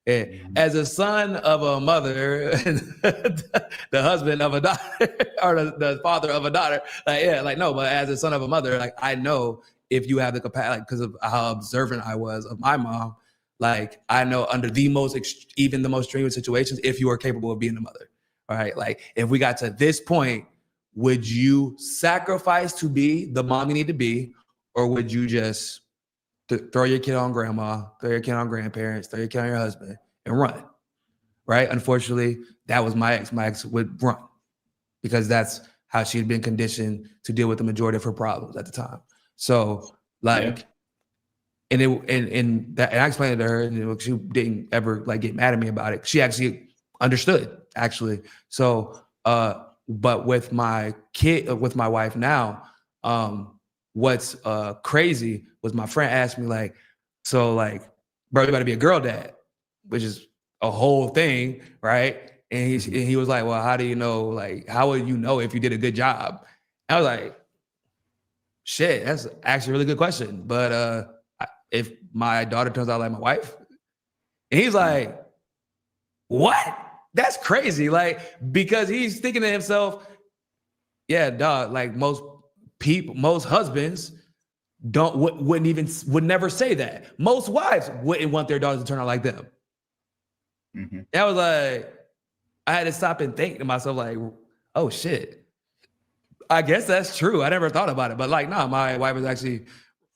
Yeah. As a son of a mother, the husband of a daughter, or the father of a daughter, but as a son of a mother, like I know if you have the capacity, because of how observant I was of my mom, like I know under even the most strenuous situations, if you are capable of being a mother. All right. Like if we got to this point, would you sacrifice to be the mom you need to be, or would you just throw your kid on grandma, throw your kid on grandparents, throw your kid on your husband and run? Right. Unfortunately, that was my ex. My ex would run because that's how she had been conditioned to deal with the majority of her problems at the time. So like, and I explained it to her, and she didn't ever like get mad at me about it. She actually understood, actually. So, but with my kid, with my wife now, what's crazy was my friend asked me like, so like, bro, you got to be a girl dad, which is a whole thing, right? And he was like, well, how do you know? Like, how would you know if you did a good job? I was like, shit, that's actually a really good question. But if my daughter turns out like my wife, and he's like, what? That's crazy. Like, because he's thinking to himself, yeah, dog, like most people, most husbands would never say that. Most wives wouldn't want their daughters to turn out like them. Mm-hmm. I was like, I had to stop and think to myself, like, oh shit. I guess that's true. I never thought about it. But like, no, my wife is actually,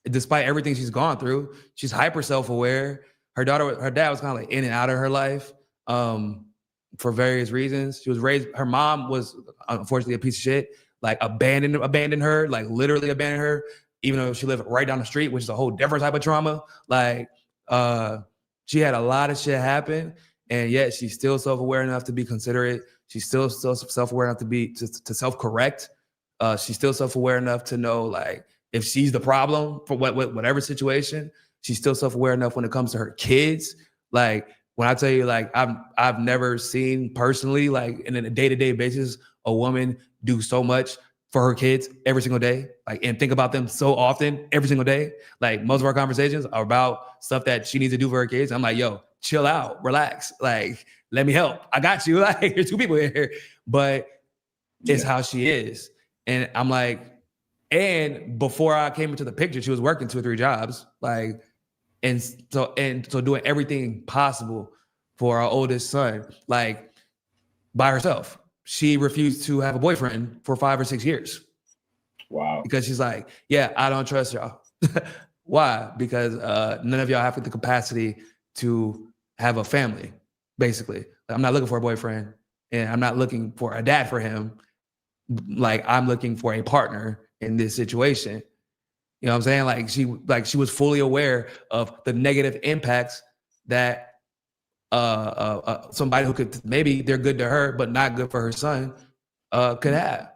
despite everything she's gone through, she's hyper self-aware. Her dad was kind of like in and out of her life for various reasons. She was raised, her mom was unfortunately a piece of shit, like abandoned her, like literally abandoned her, even though she lived right down the street, which is a whole different type of trauma. Like she had a lot of shit happen, and yet she's still self-aware enough to be considerate. She's still self-aware enough to self-correct. She's still self-aware enough to know, like, if she's the problem for whatever situation, she's still self-aware enough when it comes to her kids. Like, when I tell you, like, I've never seen personally, like, in a day-to-day basis, a woman do so much for her kids every single day, like, and think about them so often every single day. Like, most of our conversations are about stuff that she needs to do for her kids. I'm like, yo, chill out, relax. Like, let me help. I got you. Like, there's two people here, but it's how she is. And I'm like, and before I came into the picture, she was working 2 or 3 jobs, like, and so doing everything possible for our oldest son, like, by herself. She refused to have a boyfriend for 5 or 6 years. Wow. Because she's like, yeah, I don't trust y'all. Why? Because none of y'all have the capacity to have a family, basically. I'm not looking for a boyfriend, and I'm not looking for a dad for him. Like, I'm looking for a partner in this situation. You know what I'm saying? Like she was fully aware of the negative impacts that somebody who could, maybe they're good to her but not good for her son, could have.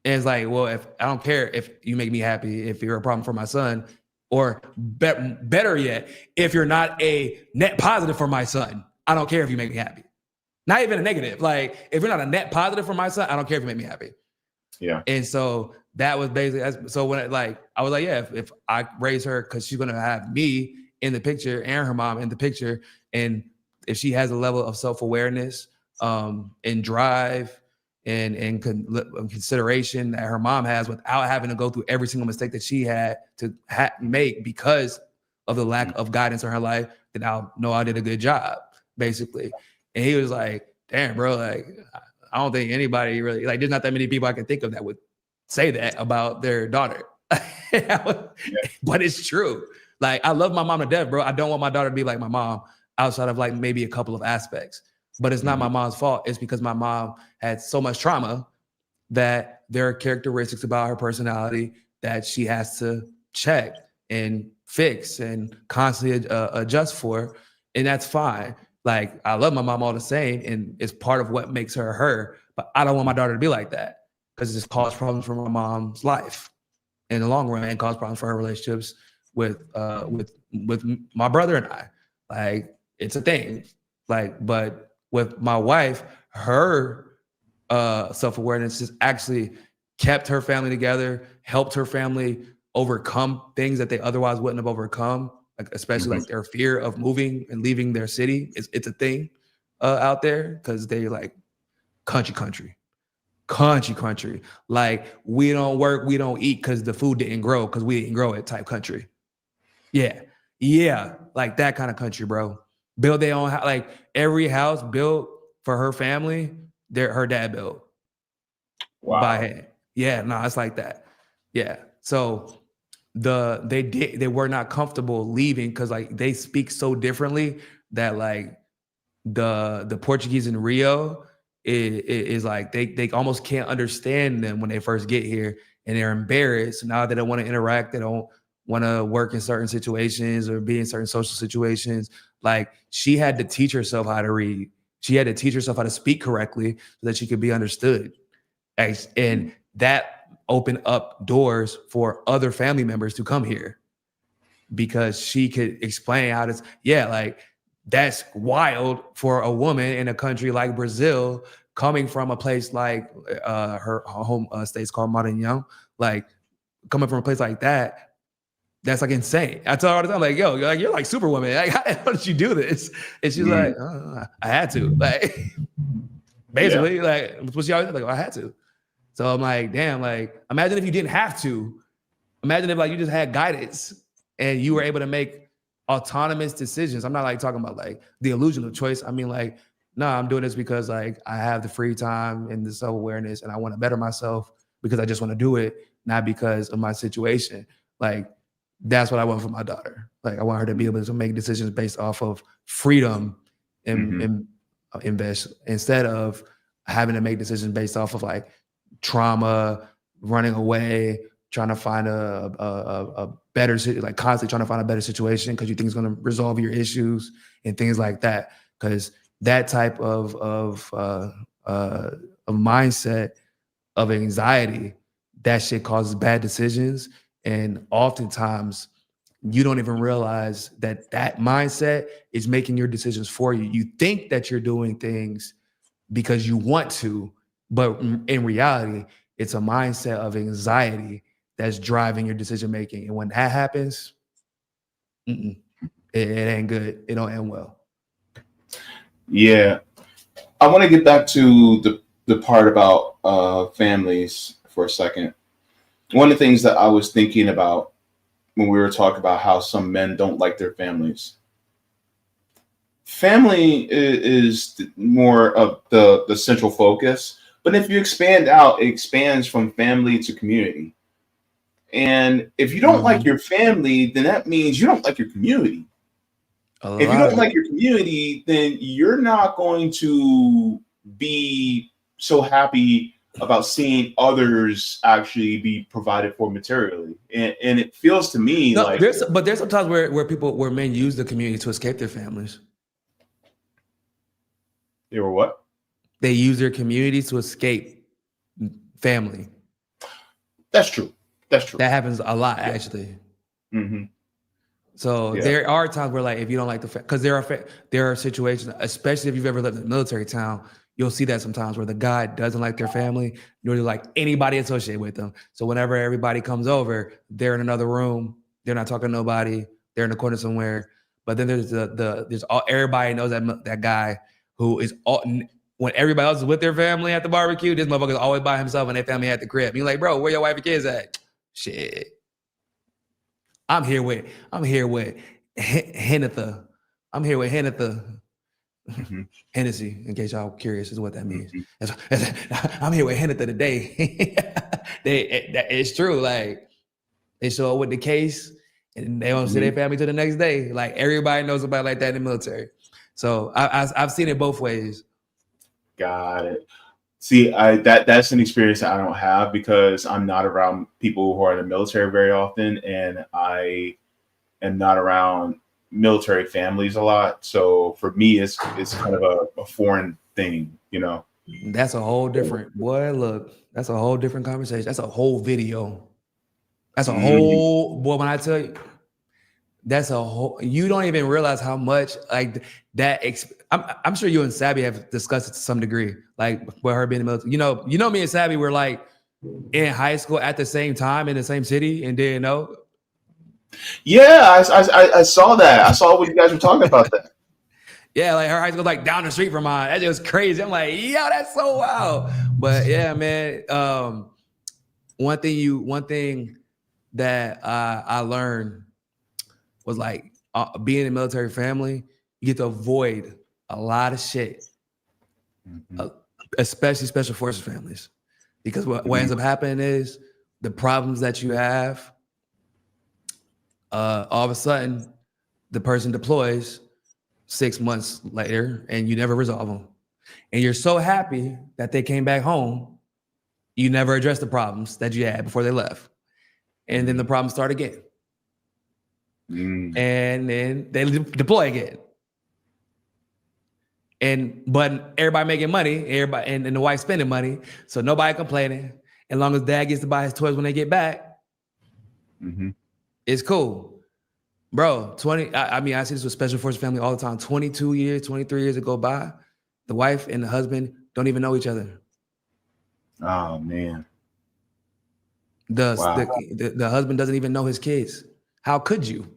And it's like, well, if I don't care if you make me happy, if you're a problem for my son, or better yet, if you're not a net positive for my son, I don't care if you make me happy. Not even a negative. Like, if you're not a net positive for my son, I don't care if you make me happy. Yeah. And so that was basically, so when I was like, yeah, if I raise her, because she's going to have me in the picture and her mom in the picture. And if she has a level of self-awareness and drive and consideration that her mom has, without having to go through every single mistake that she had to make because of the lack of guidance in her life, then I'll know I did a good job, basically. And he was like, damn, bro, like, I don't think anybody really, like, there's not that many people I can think of that would say that about their daughter. But it's true. Like, I love my mom to death, bro. I don't want my daughter to be like my mom outside of, like, maybe a couple of aspects. But it's not my mom's fault. It's because my mom had so much trauma that there are characteristics about her personality that she has to check and fix and constantly adjust for. And that's fine. Like, I love my mom all the same, and it's part of what makes her her. But I don't want my daughter to be like that, because it just caused problems for my mom's life in the long run, and caused problems for her relationships with my brother and I. Like, it's a thing. Like, but with my wife, her self-awareness just actually kept her family together, helped her family overcome things that they otherwise wouldn't have overcome. Like, especially like their fear of moving and leaving their city. It's a thing out there, because they like country. Like, we don't work, we don't eat because the food didn't grow because we didn't grow it type country. Yeah, like that kind of country, bro. Build their own house. Like, every house built for her family, her dad built by hand. Yeah, no, it's like that. Yeah, so they were not comfortable leaving, because like they speak so differently that like the Portuguese in Rio is like they almost can't understand them when they first get here, and they're embarrassed. Now they don't want to interact. They don't want to work in certain situations or be in certain social situations. Like, she had to teach herself how to read. She had to teach herself how to speak correctly so that she could be understood. And that opened up doors for other family members to come here because she could explain how to, like, that's wild for a woman in a country like Brazil, coming from a place like her home state's called Maranhão, like coming from a place like that. That's like insane. I tell her all the time, like, yo, you're like Superwoman. Like, how did you do this? And she's like, I had to. Like, basically, like, what she always like, I had to. So I'm like, damn, like, imagine if you didn't have to. Imagine if like you just had guidance and you were able to make autonomous decisions. I'm not like talking about like the illusion of choice. I mean, like, no, I'm doing this because like I have the free time and the self-awareness and I want to better myself because I just want to do it, not because of my situation. Like, that's what I want for my daughter. Like, I want her to be able to make decisions based off of freedom and invest, instead of having to make decisions based off of like trauma, running away, trying to find a better, like constantly trying to find a better situation because you think it's going to resolve your issues and things like that. Because that type of mindset of anxiety, that shit causes bad decisions. And oftentimes you don't even realize that that mindset is making your decisions for you. You think that you're doing things because you want to, but in reality, it's a mindset of anxiety that's driving your decision making. And when that happens, it ain't good. It don't end well. Yeah. I want to get back to the part about families for a second. One of the things that I was thinking about when we were talking about how some men don't like their families. Family is more of the central focus, but if you expand out, it expands from family to community. And if you don't like your family, then that means you don't like your community. If you don't like your community, then you're not going to be so happy about seeing others actually be provided for materially. And it feels to me like there's sometimes where men use the community to escape their families. They were what? They use their community to escape family. That's true. That's true. That happens a lot, actually. So there are times where, like, if you don't like because there are situations, especially if you've ever lived in a military town, you'll see that sometimes where the guy doesn't like their family, nor do like anybody associated with them. So whenever everybody comes over, they're in another room, they're not talking to nobody, they're in the corner somewhere. But then there's everybody knows that guy who is when everybody else is with their family at the barbecue, this motherfucker's always by himself and their family at the crib. You're like, bro, where your wife and kids at? Shit. I'm here with Henitha. I'm here with Henitha. Hennessy, in case y'all curious, is what that means. I'm here with Henitha today. It's true. Like, they show up with the case and they don't see their family till the next day. Like, everybody knows about like that in the military. So I've seen it both ways. Got it. See, that's an experience that I don't have because I'm not around people who are in the military very often, and I am not around military families a lot. So for me, it's kind of a foreign thing, you know. That's a whole different that's a whole different conversation. That's a whole video. That's a whole boy. When I tell you, that's a whole. You don't even realize how much like that. I'm sure you and Sabby have discussed it to some degree, like with her being in the military. You know, me and Sabby were like in high school at the same time in the same city and didn't know. Yeah, I saw that. I saw what you guys were talking about that. Yeah, like her high school like down the street from mine. That just was crazy. I'm like, yeah, that's so wild. But yeah, man. One thing that I learned was like being in a military family, you get to avoid a lot of shit, especially special forces families, because what ends up happening is the problems that you have. All of a sudden, the person deploys 6 months later, and you never resolve them, and you're so happy that they came back home You never addressed the problems that you had before they left. And then the problems start again. And then they deploy again. But everybody making money, everybody and the wife spending money, so nobody complaining. As long as dad gets to buy his toys when they get back, it's cool. Bro, I see this with Special Forces family all the time. 22 years, 23 years that go by, the wife and the husband don't even know each other. Oh man. The husband doesn't even know his kids. How could you?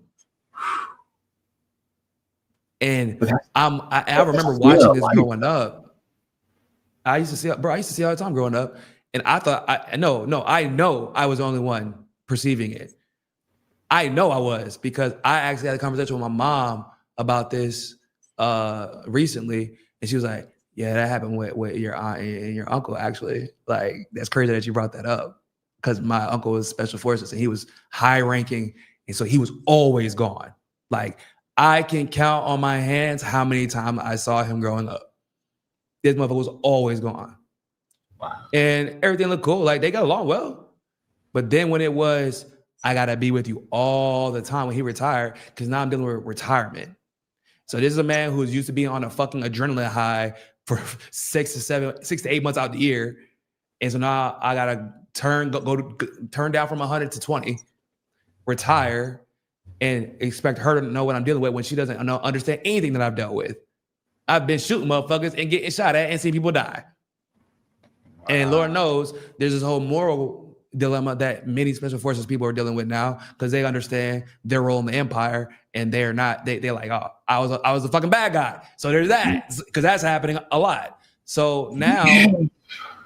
And I remember watching this growing up. I used to see all the time growing up. And I thought, I know I was the only one perceiving it. I know I was, because I actually had a conversation with my mom about this recently. And she was like, yeah, that happened with your aunt and your uncle, actually. Like, that's crazy that you brought that up. Because my uncle was Special Forces and he was high ranking. And so he was always gone. Like, I can count on my hands how many times I saw him growing up. This motherfucker was always gone. Wow. And everything looked cool. Like, they got along well. But then when it was, I got to be with you all the time, when he retired, because now I'm dealing with retirement. So this is a man who's used to being on a fucking adrenaline high for 6 to 8 months out the year. And so now I got to turn down from 100 to 20, retire, and expect her to know what I'm dealing with when she doesn't understand anything that I've dealt with. I've been shooting motherfuckers and getting shot at and seeing people die. Wow. And Lord knows there's this whole moral dilemma that many Special Forces people are dealing with now, because they understand their role in the empire, and they're not. They're like, oh, I was a fucking bad guy. So there's that, because that's happening a lot. So now,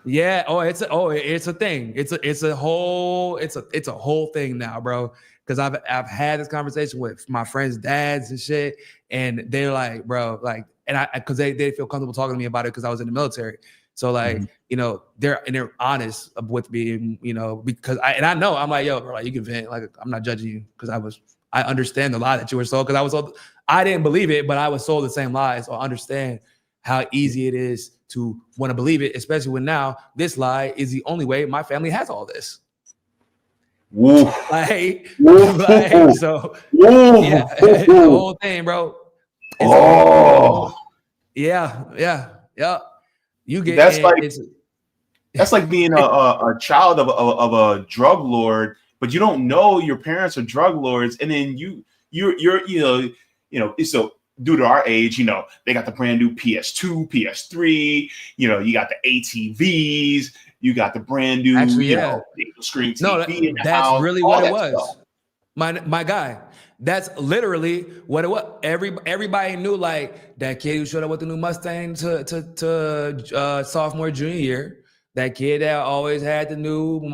yeah, it's a thing. It's a whole thing now, bro. Because I've had this conversation with my friends' dads and shit, and they're like, bro, like, and because they feel comfortable talking to me about it because I was in the military. So like, they're honest with me, because I know I'm like, yo, bro, like, you can vent, like, I'm not judging you, because I understand the lie that you were sold, because I didn't believe it, but I was sold the same lie. So I understand how easy it is to want to believe it, especially when now this lie is the only way my family has all this. Woof. Like, Woof. So Woof. yeah, the whole thing, bro. Yeah. You get that's like being a child of a drug lord, but you don't know your parents are drug lords, and then you're so due to our age, they got the brand new PS2, PS3, you got the ATVs. You got the brand new, screen TV in the that's house, really what it was. Stuff. My guy, that's literally what it was. Everybody knew, like, that kid who showed up with the new Mustang to sophomore, junior year. That kid that always had the new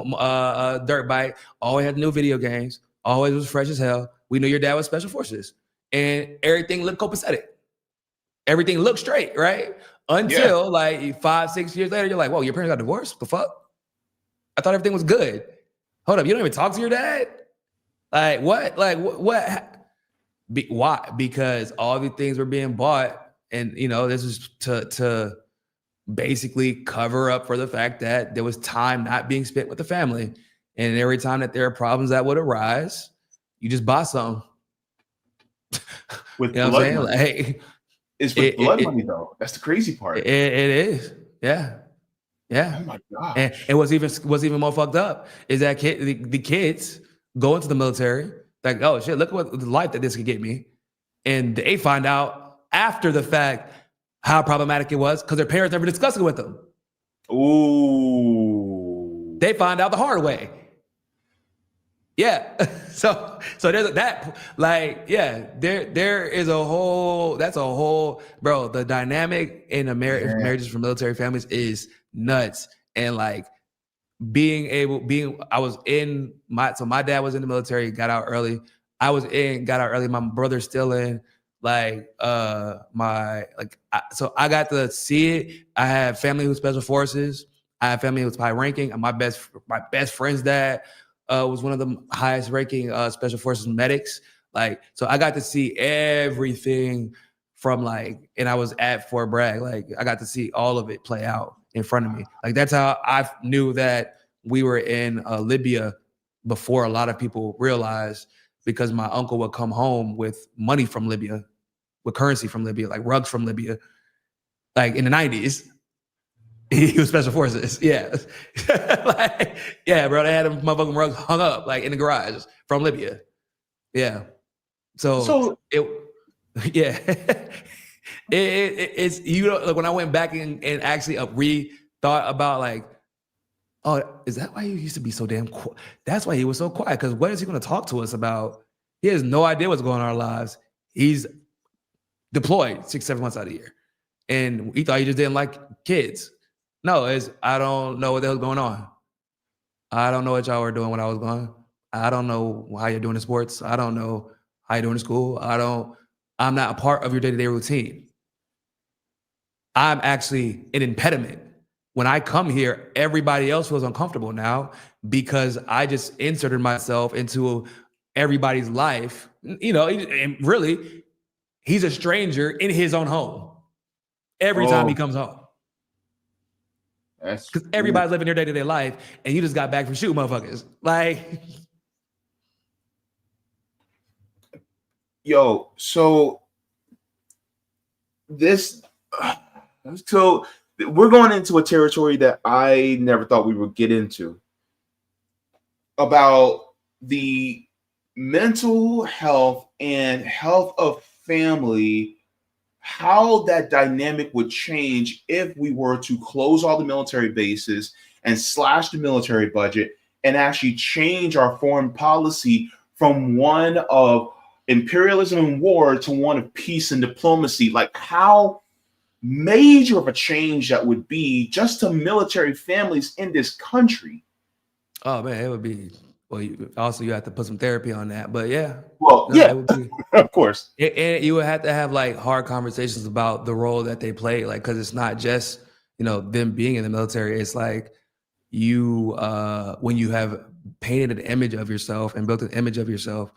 dirt bike, always had the new video games, always was fresh as hell. We knew your dad was Special Forces, and everything looked copacetic. Everything looked straight, right? Until like 5-6 years later, you're like, whoa, your parents got divorced? What the fuck? I thought everything was good. Hold up, you don't even talk to your dad? Like, what? Like, what? Why? Because all these things were being bought, and this is to basically cover up for the fact that there was time not being spent with the family. And every time that there are problems that would arise, you just buy some. With what I'm saying? Like, it's with blood money, though. That's the crazy part. It is. Yeah. Oh my God. And what's even more fucked up is that the kids go into the military, like, oh shit, look what the life that this could get me. And they find out after the fact how problematic it was, because their parents never discussed it with them. Ooh. They find out the hard way. Yeah. So there's that, like, yeah, there is a whole, bro, the dynamic in marriages for military families is nuts. And like my dad was in the military, got out early. Got out early. My brother's still in. Like, so I got to see it. I have family who's Special Forces. I have family who's high ranking. And my best friend's dad was one of the highest ranking Special Forces medics. Like, so I got to see everything from like, and I was at Fort Bragg. Like, I got to see all of it play out. in front of me. Like that's how I knew that we were in Libya before a lot of people realized, because my uncle would come home with money from Libya, with currency from Libya, like rugs from Libya, like in the 90s. He was special forces. Yeah. Like, yeah, bro. They had them motherfucking rugs hung up like in the garage from Libya. Yeah. So it, yeah. It's, you know, like when I went back and actually re-thought about like, oh, is that why he used to be so damn quiet? That's why he was so quiet. Because what is he going to talk to us about? He has no idea what's going on in our lives. He's deployed 6-7 months out of the year. And he thought he just didn't like kids. No, it's, I don't know what the hell's going on. I don't know what y'all were doing when I was gone. I don't know how you're doing in sports. I don't know how you're doing in school. I'm not a part of your day-to-day routine. I'm actually an impediment. When I come here, everybody else feels uncomfortable now because I just inserted myself into everybody's life. You know, and really, he's a stranger in his own home every time he comes home. That's because everybody's living their day-to-day life, and you just got back from shooting motherfuckers. Like, yo, so this, so we're going into a territory that I never thought we would get into, about the mental health and health of family, how that dynamic would change if we were to close all the military bases and slash the military budget and actually change our foreign policy from one of imperialism and war to one of peace and diplomacy. Like how major of a change that would be just to military families in this country. oh man, it would be, well, you have to put some therapy on that, but yeah. Well, No, yeah, it would be, of course. and you would have to have like hard conversations about the role that they play, like, because it's not just, you know, them being in the military. It's like you, when you have painted an image of yourself and built an image of yourself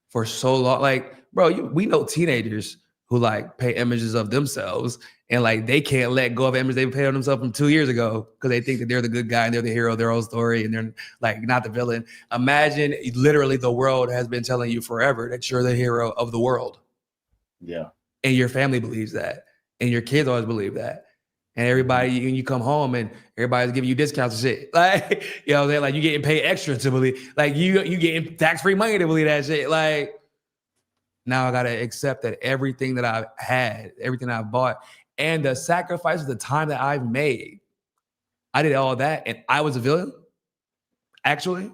for so long, like, bro, we know teenagers who like pay images of themselves and like they can't let go of image they paid on themselves from 2 years ago because they think that they're the good guy and they're the hero of their own story and they're like not the villain. Imagine literally the world has been telling you forever that you're the hero of the world. Yeah. And your family believes that. And your kids always believe that. And everybody, when you come home and everybody's giving you discounts and shit. Like, you know what I'm saying? Like you getting paid extra to believe, like you getting tax-free money to believe that shit. Like, now I got to accept that everything that I've had, everything I've bought, and the sacrifice of the time that I've made, I did all that, and I was a villain, actually.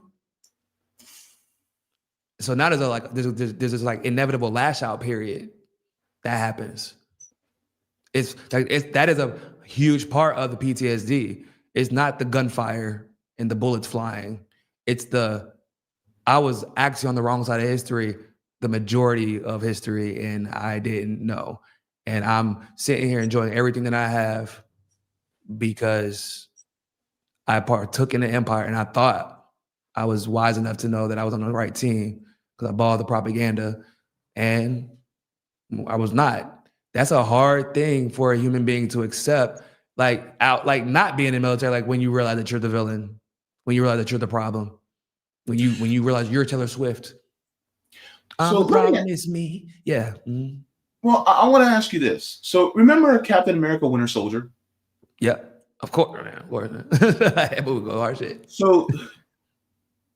So now there's this like inevitable lash out period that happens. It's like that is a huge part of the PTSD. It's not the gunfire and the bullets flying. It's I was actually on the wrong side of history the majority of history, and I didn't know. And I'm sitting here enjoying everything that I have because I partook in the empire, and I thought I was wise enough to know that I was on the right team because I bought the propaganda, and I was not. That's a hard thing for a human being to accept, like not being in the military, like when you realize that you're the villain, when you realize that you're the problem, when you realize you're Taylor Swift. So the problem is me. Yeah. Mm-hmm. Well, I want to ask you this. So remember Captain America: Winter Soldier? Yeah, of course, man. Of course. That movie go hard shit. So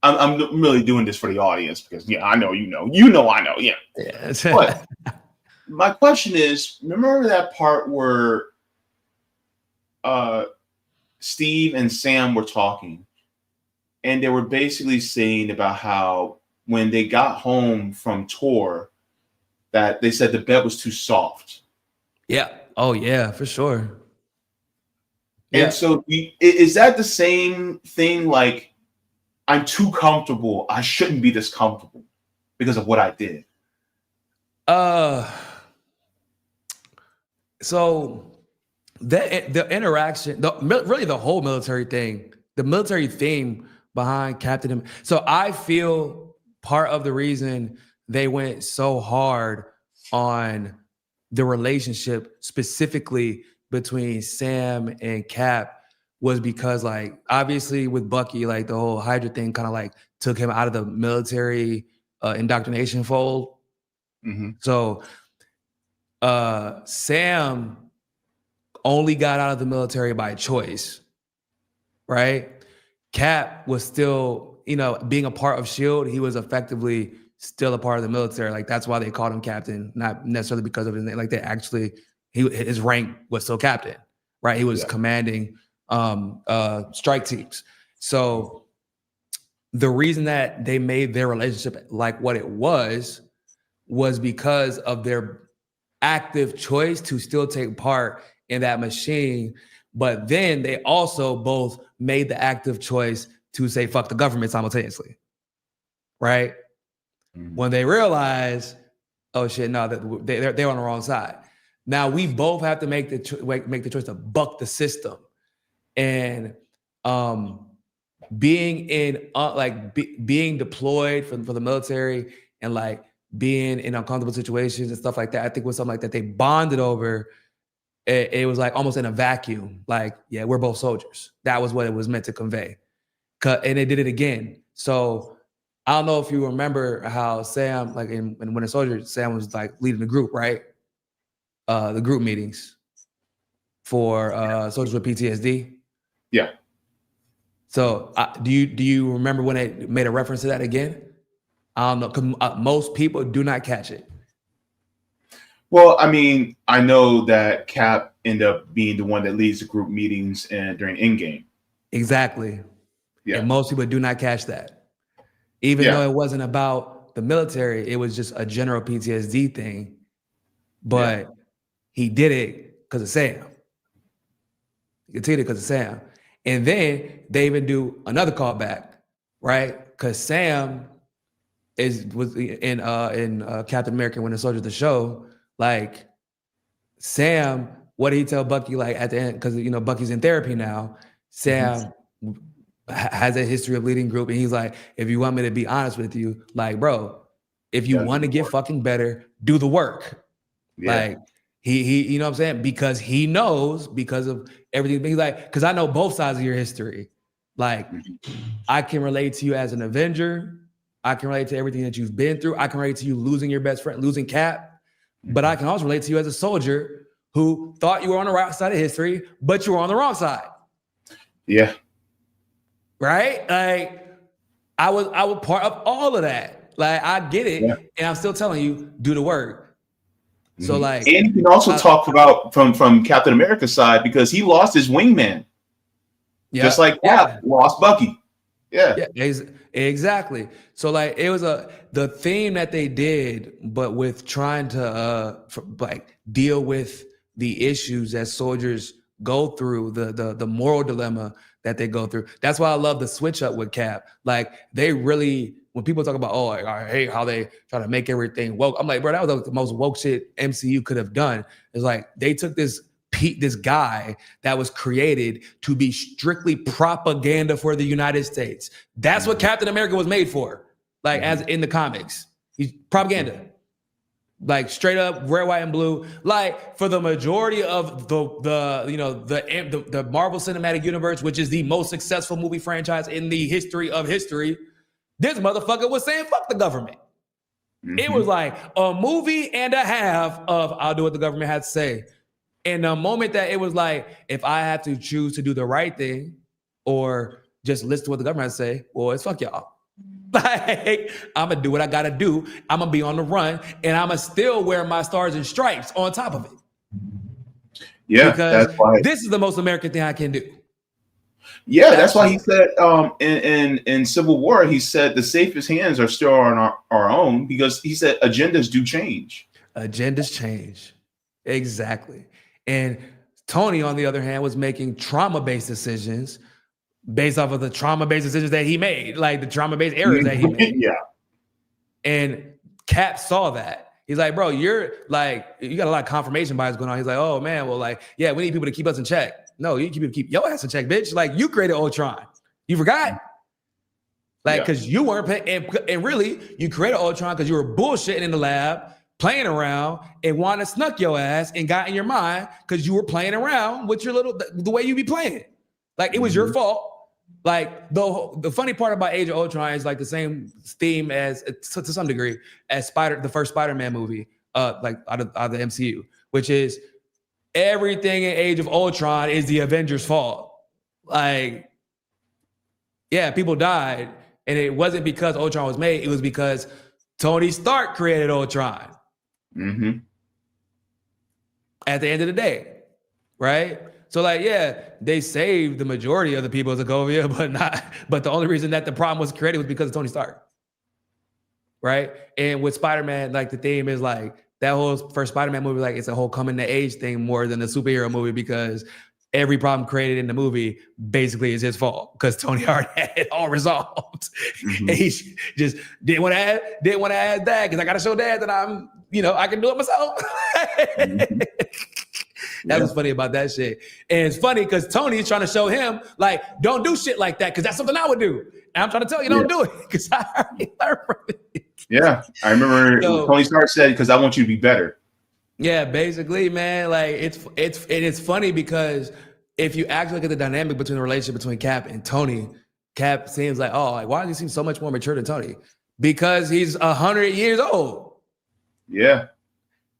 I'm really doing this for the audience because I know I know. Yeah. But my question is, remember that part where Steve and Sam were talking, and they were basically saying about how when they got home from tour, that they said the bed was too soft. Yeah. Oh yeah, for sure. And so is that the same thing? Like, I'm too comfortable. I shouldn't be this comfortable because of what I did. So the interaction, really the whole military thing, the military theme behind Captain. So I feel part of the reason they went so hard on the relationship specifically between Sam and Cap was because like obviously with Bucky, like the whole Hydra thing kind of like took him out of the military indoctrination fold. Mm-hmm. So Sam only got out of the military by choice, right? Cap was still, you know, being a part of SHIELD, he was effectively still a part of the military. Like that's why they called him captain, not necessarily because of his name. Like they actually, his rank was still captain, right? He was commanding strike teams. So the reason that they made their relationship like what it was because of their active choice to still take part in that machine. But then they also both made the active choice to say fuck the government simultaneously, right? Mm-hmm. When they realize, oh shit, no, they're on the wrong side. Now we both have to make the choice to buck the system, and being in being deployed for the military and like being in uncomfortable situations and stuff like that, I think was something like that they bonded over. It was like almost in a vacuum. Like, yeah, we're both soldiers. That was what it was meant to convey. And they did it again. So I don't know if you remember how Sam, like in Winter Soldier, Sam was like leading the group, right? The group meetings for soldiers with PTSD. Yeah. So do you remember when they made a reference to that again? I don't know, because most people do not catch it. Well, I mean, I know that Cap ended up being the one that leads the group meetings during Endgame. Exactly. Yeah. And most people do not catch that. Even though it wasn't about the military, it was just a general PTSD thing. But he did it because of Sam. He continued it because of Sam. And then they even do another callback, right? Because Sam was in Captain America Winter Soldier, the show. Like Sam, what did he tell Bucky like at the end? Because you know Bucky's in therapy now. Sam has a history of leading group, and he's like, if you want me to be honest with you, like, bro, if you want to get fucking better, do the work. Yeah. Like he, you know what I'm saying? Because he knows because of everything. He's like, because I know both sides of your history. Like, I can relate to you as an Avenger. I can relate to everything that you've been through. I can relate to you losing your best friend, losing Cap. But I can also relate to you as a soldier who thought you were on the right side of history, but you were on the wrong side. Yeah. Right? Like I was part of all of that. Like I get it. Yeah. And I'm still telling you, do the work. So like, and you can also talk about from Captain America's side because he lost his wingman. Just like Cap lost Bucky. Yeah, exactly. So like it was the theme that they did, but with trying to like deal with the issues that soldiers go through, the moral dilemma that they go through. That's why I love the switch up with Cap. Like they really, when people talk about, oh, like, I hate how they try to make everything woke. I'm like, bro, that was the most woke shit MCU could have done. It's like they took this guy that was created to be strictly propaganda for the United States. That's what Captain America was made for. Like as in the comics, he's propaganda. Like straight up red, white, and blue. Like for the majority of the Marvel Cinematic Universe, which is the most successful movie franchise in the history of history, this motherfucker was saying fuck the government. It was like a movie and a half of I'll do what the government has to say. And the moment that it was like, if I have to choose to do the right thing or just listen to what the government has to say, well, it's fuck y'all. Like, I'm going to do what I got to do. I'm going to be on the run, and I'm going to still wear my stars and stripes on top of it. Yeah, because that's why this is the most American thing I can do. Yeah, that's why he said in Civil War, he said the safest hands are still on our own because he said agendas do change. Agendas change. Exactly. And Tony, on the other hand, was making trauma-based decisions based off of the trauma-based decisions that he made, like the trauma-based errors that he made. Yeah. And Cap saw that. He's like, bro, you're like, you got a lot of confirmation bias going on. He's like, oh man, well, like, yeah, we need people to keep us in check. No, you need people to keep your ass in check, bitch. Like, you created Ultron. You forgot? Like, because you weren't paying, and really, you created Ultron because you were bullshitting in the lab, playing around, and Wanda snuck your ass and got in your mind because you were playing around with your the way you be playing. Like, it was your fault. Like, the funny part about Age of Ultron is like the same theme as, to some degree, as the first Spider-Man movie, like out of the MCU, which is everything in Age of Ultron is the Avengers' fault. Like, yeah, people died, and it wasn't because Ultron was made. It was because Tony Stark created Ultron. Mm-hmm. At the end of the day, right? So, like, yeah, they saved the majority of the people of Sokovia, but the only reason that the problem was created was because of Tony Stark, right? And with Spider-Man, like, the theme is like that whole first Spider-Man movie, like, it's a whole coming to age thing more than a superhero movie, because every problem created in the movie basically is his fault, because Tony already had it all resolved. Mm-hmm. And he just didn't want to add that, because I got to show Dad that I can do it myself. Mm-hmm. That was funny about that shit. And it's funny because Tony's trying to show him, like, don't do shit like that, because that's something I would do. And I'm trying to tell you, don't do it, because I already learned from it. Yeah, I remember Tony Stark said, because I want you to be better. Yeah, basically, man. Like, it's funny because if you actually look at the dynamic between the relationship between Cap and Tony, Cap seems like, why does he seem so much more mature than Tony? Because he's 100 years old. Yeah.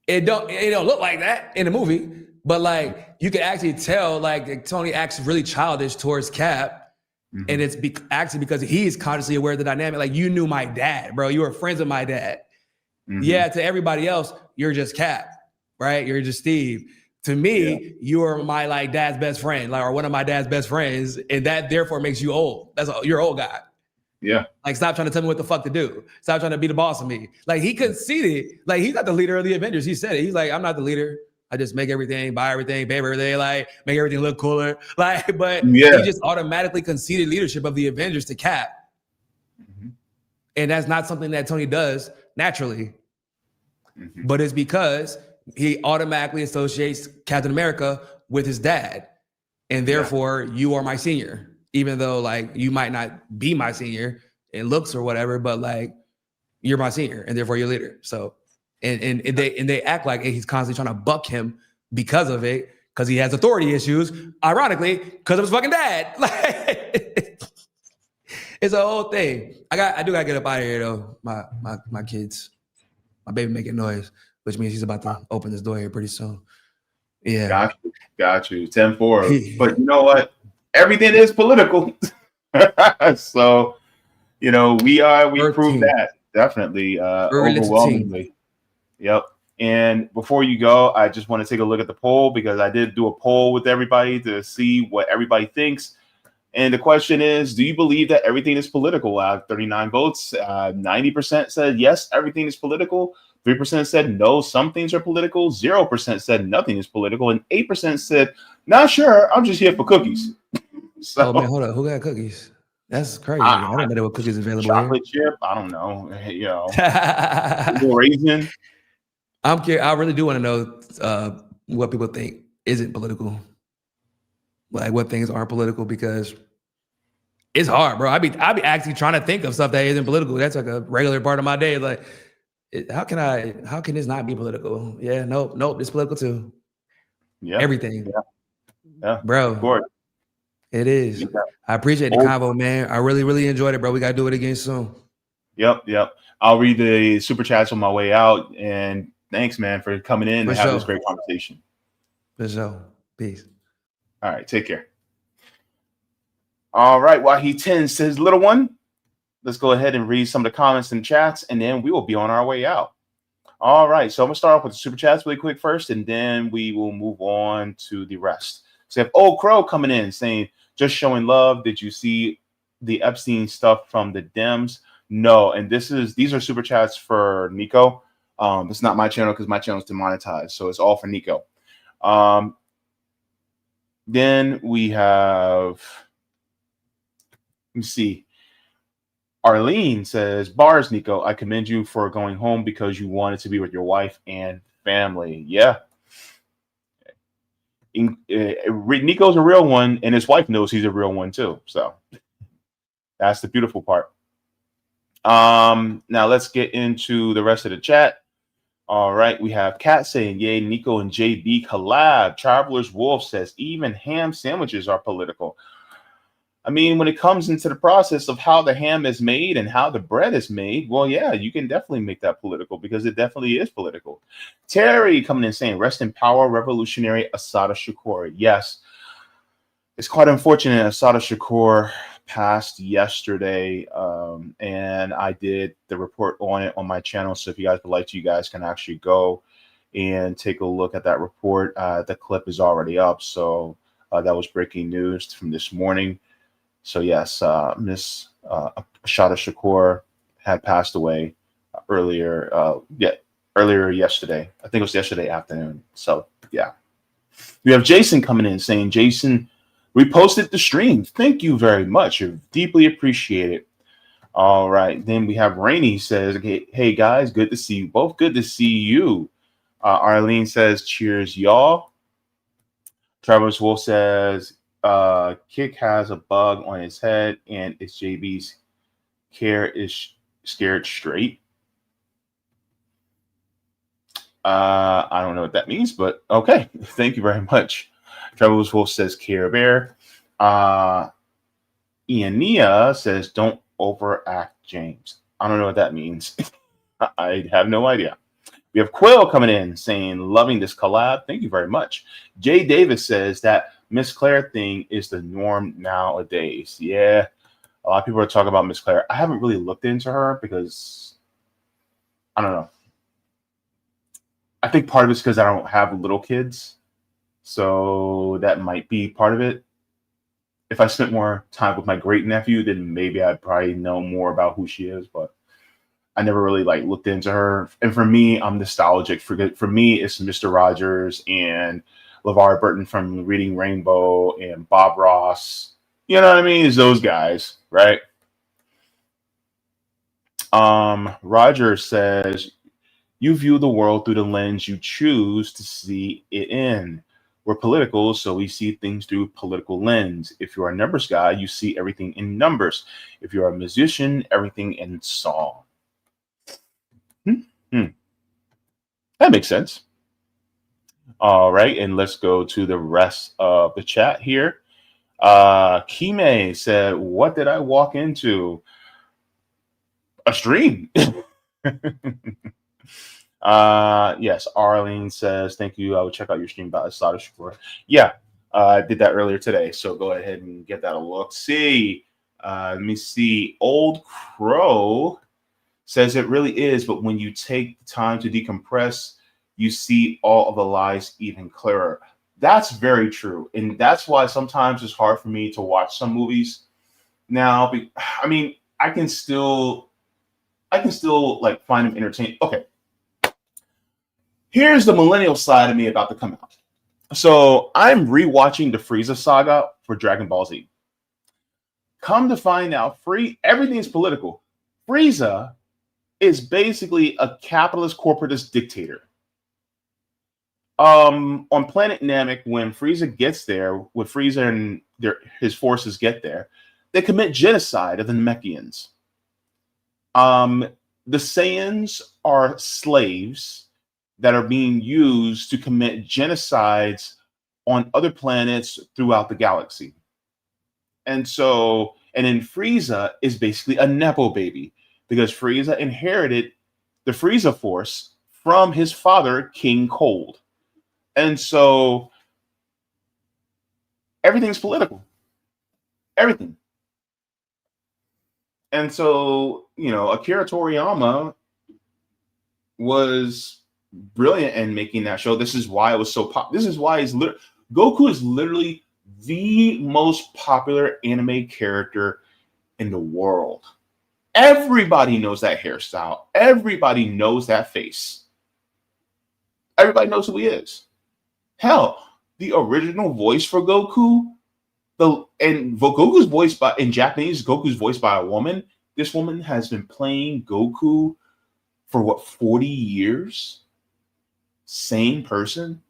It don't look like that in the movie, but like you can actually tell like Tony acts really childish towards Cap, and it's actually because he's consciously aware of the dynamic. Like, you knew my dad, bro. You were friends with my dad. Yeah, to everybody else, you're just Cap, right? You're just Steve. To me, you are my like dad's best friend, like, or one of my dad's best friends, and that therefore makes you old. You're an old guy. Yeah. Like, stop trying to tell me what the fuck to do. Stop trying to be the boss of me. Like, he conceded. Like, he's not the leader of the Avengers. He said it. He's like, I'm not the leader. I just make everything, buy everything, pay everything, like, make everything look cooler. Like, but he just automatically conceded leadership of the Avengers to Cap. And that's not something that Tony does naturally. But it's because he automatically associates Captain America with his dad. And therefore, you are my senior. Even though, like, you might not be my senior in looks or whatever, but like, you're my senior, and therefore you're leader. So, and they act like he's constantly trying to buck him because of it, because he has authority issues. Ironically, because of his fucking dad. Like, it's a whole thing. I do gotta get up out of here though. My kids, my baby making noise, which means he's about to open this door here pretty soon. Yeah, got you. 10-4. But you know what? Everything is political. So, we proved that definitely overwhelmingly. Yep. And before you go, I just want to take a look at the poll, because I did do a poll with everybody to see what everybody thinks. And the question is, do you believe that everything is political? 39 votes, 90% said yes, everything is political. 3% said no, some things are political. 0% said nothing is political. And 8% said, not sure, I'm just here for cookies. So, man, hold up. Who got cookies? That's crazy. I didn't know there were cookies available chocolate here. chip, I don't know. Raisin. I'm curious. I really do want to know what people think isn't political. Like, what things aren't political, because it's hard, bro. I be actually trying to think of stuff that isn't political. That's like a regular part of my day. Like, how can this not be political? Yeah, nope, it's political too. Yeah. Everything. Yeah. Bro. Of course. It is. Yeah. I appreciate the convo, man. I really, really enjoyed it, bro. We got to do it again soon. Yep. I'll read the super chats on my way out. And thanks, man, for coming in and having this great conversation. For sure. Peace. All right. Take care. All right. While he tends to his little one, let's go ahead and read some of the comments and chats, and then we will be on our way out. All right. So I'm going to start off with the super chats really quick first, and then we will move on to the rest. So we have Old Crow coming in saying, just showing love. Did you see the Epstein stuff from the Dems? No. And these are super chats for Niko. It's not my channel, because my channel is demonetized. So it's all for Niko. Then we have, let me see. Arlene says, bars, Niko, I commend you for going home because you wanted to be with your wife and family. Yeah. Niko's a real one, and his wife knows he's a real one too. So that's the beautiful part. Now let's get into the rest of the chat. All right, we have Kat saying, yay, Niko and JB collab. Traveler's Wolf says, even ham sandwiches are political. I mean, when it comes into the process of how the ham is made and how the bread is made, well, yeah, you can definitely make that political because it definitely is political. Terry coming in saying, rest in power, revolutionary Assata Shakur. Yes, it's quite unfortunate. Assata Shakur passed yesterday, and I did the report on it on my channel. So if you guys would like to, you guys can actually go and take a look at that report. The clip is already up. So that was breaking news from this morning. So yes, Miss Ashada Shakur had passed away earlier yesterday. I think it was yesterday afternoon. So yeah, we have Jason coming in saying, Jason reposted the stream. Thank you very much. I deeply appreciate it. All right, then we have Rainey says, hey guys, good to see you both. Good to see you. Arlene says, cheers, y'all. Travis Wolf says, Kick has a bug on his head and it's JB's care is scared straight. I don't know what that means, but okay. Thank you very much. Travis Wolf says, Care Bear. Iania says, don't overact, James. I don't know what that means. I have no idea. We have Quill coming in saying, loving this collab. Thank you very much. Jay Davis says that Miss Claire thing is the norm nowadays. Yeah, a lot of people are talking about Miss Claire. I haven't really looked into her because, I don't know. I think part of it's because I don't have little kids. So that might be part of it. If I spent more time with my great nephew, then maybe I'd probably know more about who she is. But I never really looked into her. And for me, I'm nostalgic. For me, it's Mr. Rogers and LeVar Burton from Reading Rainbow and Bob Ross. You know what I mean? It's those guys, right? Roger says, you view the world through the lens you choose to see it in. We're political, so we see things through political lens. If you're a numbers guy, you see everything in numbers. If you're a musician, everything in song. That makes sense. All right, and let's go to the rest of the chat here. Kime said, what did I walk into? A stream. Yes, Arlene says, thank you. I will check out your stream about Assata Shakur. Yeah, I did that earlier today, so go ahead and get that a look. Let me see. Old Crow says it really is, but when you take the time to decompress, you see all of the lies even clearer. That's very true. And that's why sometimes it's hard for me to watch some movies now. I mean, I can still find them entertaining. Okay. Here's the millennial side of me about to come out. So I'm rewatching the Frieza saga for Dragon Ball Z. Come to find out, everything's political. Frieza is basically a capitalist corporatist dictator. On planet Namek, when Frieza gets there, when Frieza and his forces get there, they commit genocide of the Namekians. The Saiyans are slaves that are being used to commit genocides on other planets throughout the galaxy. And then Frieza is basically a Nepo baby because Frieza inherited the Frieza Force from his father, King Cold. And so everything's political. Everything. And so, Akira Toriyama was brilliant in making that show. This is why it was so popular. This is why Goku is literally the most popular anime character in the world. Everybody knows that hairstyle. Everybody knows that face. Everybody knows who he is. Hell, the original voice for Goku, Goku's voiced by, in Japanese, Goku's voiced by a woman. This woman has been playing Goku for 40 years? Same person.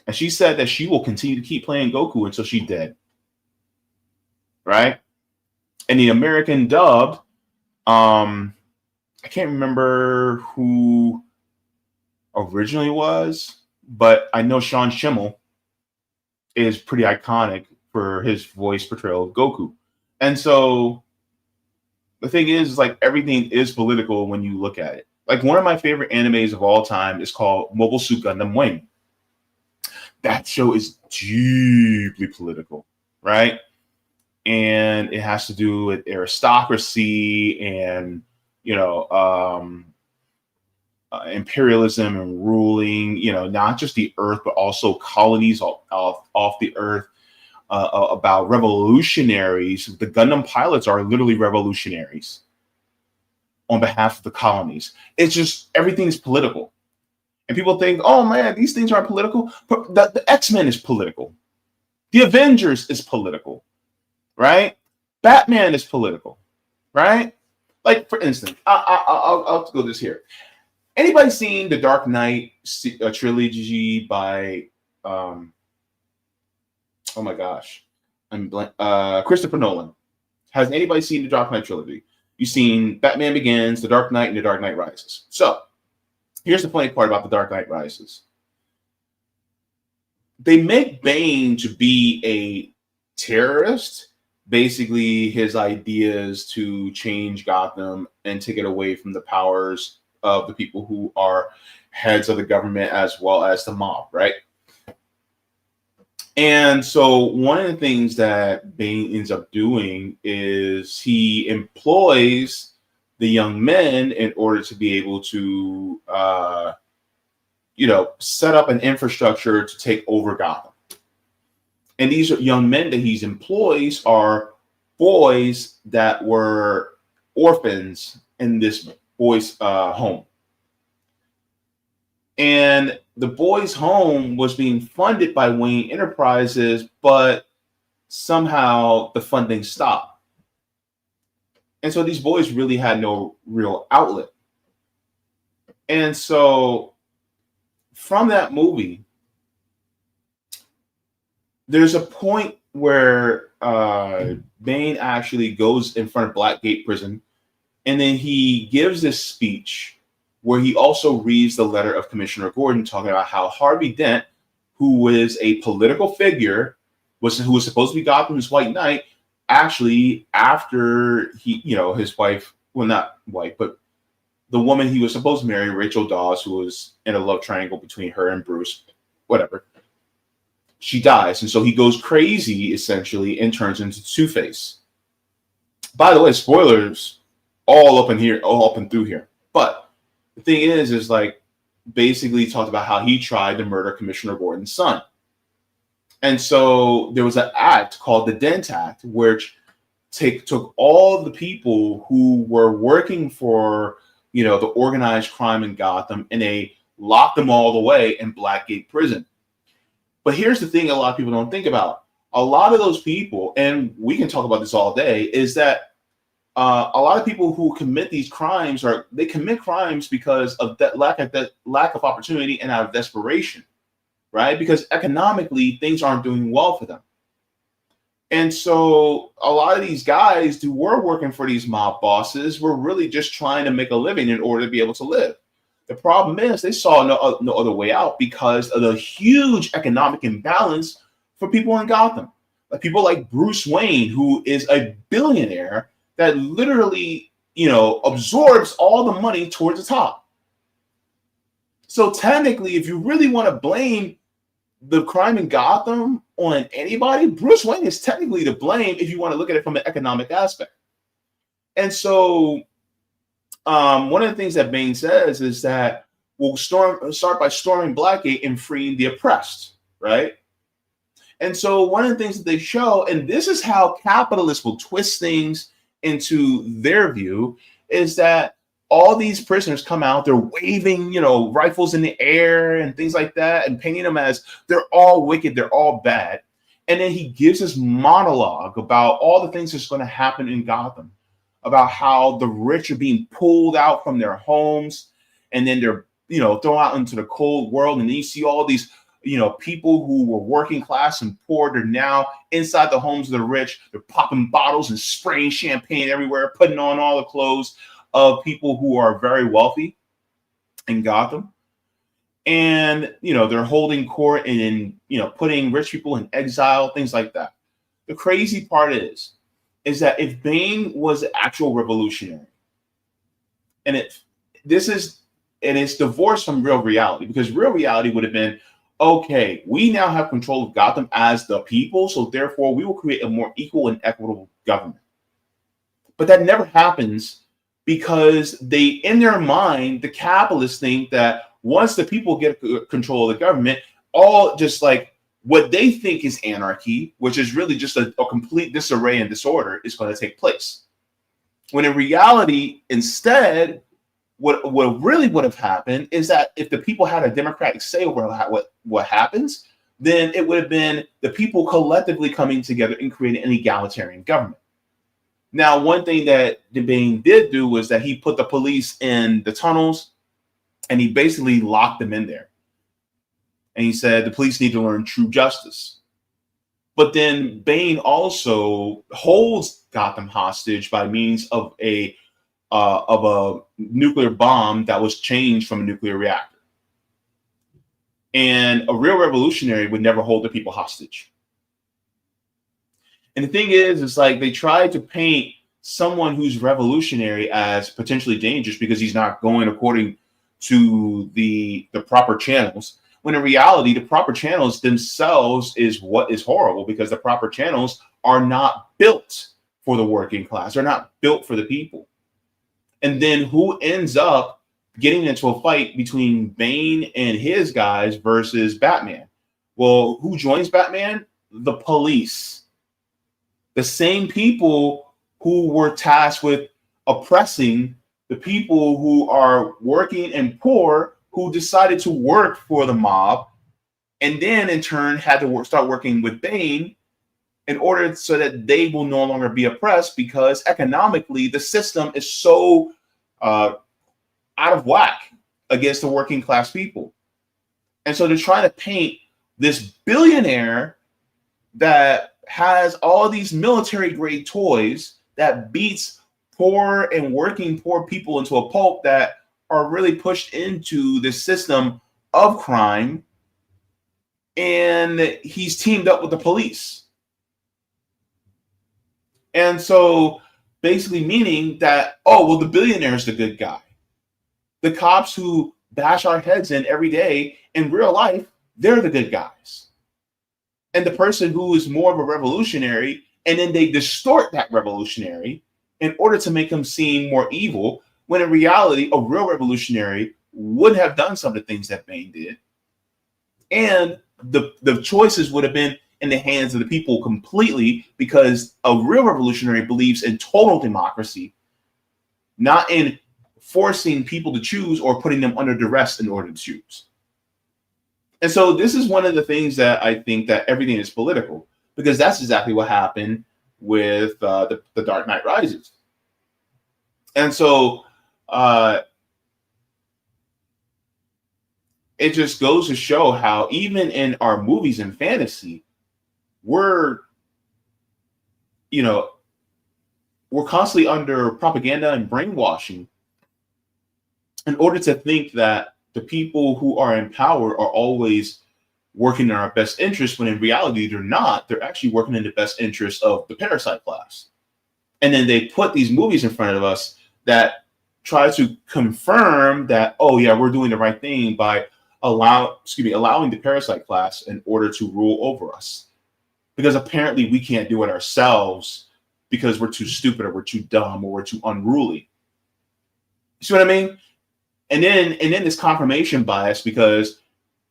And she said that she will continue to keep playing Goku until she's dead. Right? And the American dub, I can't remember who originally was, but I know Sean Schimmel is pretty iconic for his voice portrayal of Goku. And so the thing is like everything is political when you look at it. Like one of my favorite animes of all time is called Mobile Suit Gundam Wing. That show is deeply political, right? And it has to do with aristocracy and imperialism and ruling, not just the earth but also colonies off the earth. About revolutionaries. The Gundam pilots are literally revolutionaries on behalf of the colonies. It's just everything is political. And people think, oh man, these things aren't political. The X-Men is political. The Avengers is political, right? Batman is political, right? Like, for instance, I'll go this here. Anybody seen the Dark Knight trilogy by oh my gosh, Christopher Nolan? Has anybody seen the Dark Knight trilogy? You've seen Batman Begins, The Dark Knight, and The Dark Knight Rises. So here's the funny part about The Dark Knight Rises. They make Bane to be a terrorist. Basically, his ideas to change Gotham and take it away from the powers of the people who are heads of the government as well as the mob, right? And so one of the things that Bane ends up doing is he employs the young men in order to be able to, set up an infrastructure to take over Gotham. And these young men that he employs are boys that were orphans in this boys' home. And the boys' home was being funded by Wayne Enterprises, but somehow the funding stopped. And so these boys really had no real outlet. And so from that movie, there's a point where Bane actually goes in front of Blackgate Prison, and then he gives this speech where he also reads the letter of Commissioner Gordon talking about how Harvey Dent, who is a political figure, who was supposed to be Gotham's White Knight, actually, after his wife, well, not wife, but the woman he was supposed to marry, Rachel Dawes, who was in a love triangle between her and Bruce, whatever, she dies. And so he goes crazy, essentially, and turns into Two-Face. By the way, spoilers all up and through here. But the thing is like basically talked about how he tried to murder Commissioner Gordon's son. And so there was an act called the Dent Act, which took all the people who were working for, the organized crime in Gotham, and they locked them all away in Blackgate Prison. But here's the thing a lot of people don't think about. A lot of those people, and we can talk about this all day, is that a lot of people who commit these crimes they commit crimes because of that lack of opportunity and out of desperation, right? Because economically things aren't doing well for them. And so a lot of these guys who were working for these mob bosses were really just trying to make a living in order to be able to live. The problem is they saw no other way out because of the huge economic imbalance for people in Gotham. Like people like Bruce Wayne, who is a billionaire that literally, absorbs all the money towards the top. So technically, if you really want to blame the crime in Gotham on anybody, Bruce Wayne is technically to blame if you want to look at it from an economic aspect. And so one of the things that Bane says is that we'll start by storming Blackgate and freeing the oppressed, right? And so one of the things that they show, and this is how capitalists will twist things into their view, is that all these prisoners come out, they're waving, rifles in the air and things like that, and painting them as they're all wicked, they're all bad. And then he gives this monologue about all the things that's going to happen in Gotham, about how the rich are being pulled out from their homes, and then they're, thrown out into the cold world. And then you see all these people who were working class and poor, they're now inside the homes of the rich. They're popping bottles and spraying champagne everywhere, putting on all the clothes of people who are very wealthy in Gotham. And, they're holding court and, putting rich people in exile, things like that. The crazy part is is that if Bain was an actual revolutionary, and it's divorced from real reality, because real reality would have been, okay, we now have control of Gotham as the people, so therefore we will create a more equal and equitable government. But that never happens, because they, in their mind, the capitalists think that once the people get control of the government, all just like what they think is anarchy, which is really just a complete disarray and disorder, is going to take place. When in reality, instead, what really would have happened is that if the people had a democratic say over what happens, then it would have been the people collectively coming together and creating an egalitarian government. Now, one thing that Bain did do was that he put the police in the tunnels, and he basically locked them in there. And he said the police need to learn true justice. But then Bain also holds Gotham hostage by means of a nuclear bomb that was changed from a nuclear reactor. And a real revolutionary would never hold the people hostage. And the thing is, it's like they try to paint someone who's revolutionary as potentially dangerous because he's not going according to the proper channels, when in reality, the proper channels themselves is what is horrible, because the proper channels are not built for the working class. They're not built for the people. And then who ends up getting into a fight between Bane and his guys versus Batman? Well, who joins Batman? The police. The same people who were tasked with oppressing the people who are working and poor, who decided to work for the mob, and then in turn had to start working with Bane in order so that they will no longer be oppressed, because economically the system is so out of whack against the working class people. And so they're trying to paint this billionaire that has all these military grade toys that beats poor and working poor people into a pulp, that are really pushed into this system of crime. And he's teamed up with the police. And so basically meaning that, oh, well, the billionaire is the good guy. The cops who bash our heads in every day in real life, they're the good guys. And the person who is more of a revolutionary, and then they distort that revolutionary in order to make him seem more evil, when in reality, a real revolutionary would have done some of the things that Bane did. And the choices would have been in the hands of the people completely, because a real revolutionary believes in total democracy, not in forcing people to choose or putting them under duress in order to choose. And so this is one of the things that I think that everything is political, because that's exactly what happened with the Dark Knight Rises. And so it just goes to show how even in our movies and fantasy, we're constantly under propaganda and brainwashing in order to think that the people who are in power are always working in our best interest, when in reality they're not. They're actually working in the best interest of the parasite class. And then they put these movies in front of us that try to confirm that, oh yeah, we're doing the right thing by allowing the parasite class in order to rule over us. Because apparently we can't do it ourselves because we're too stupid, or we're too dumb, or we're too unruly. You see what I mean? And then this confirmation bias, because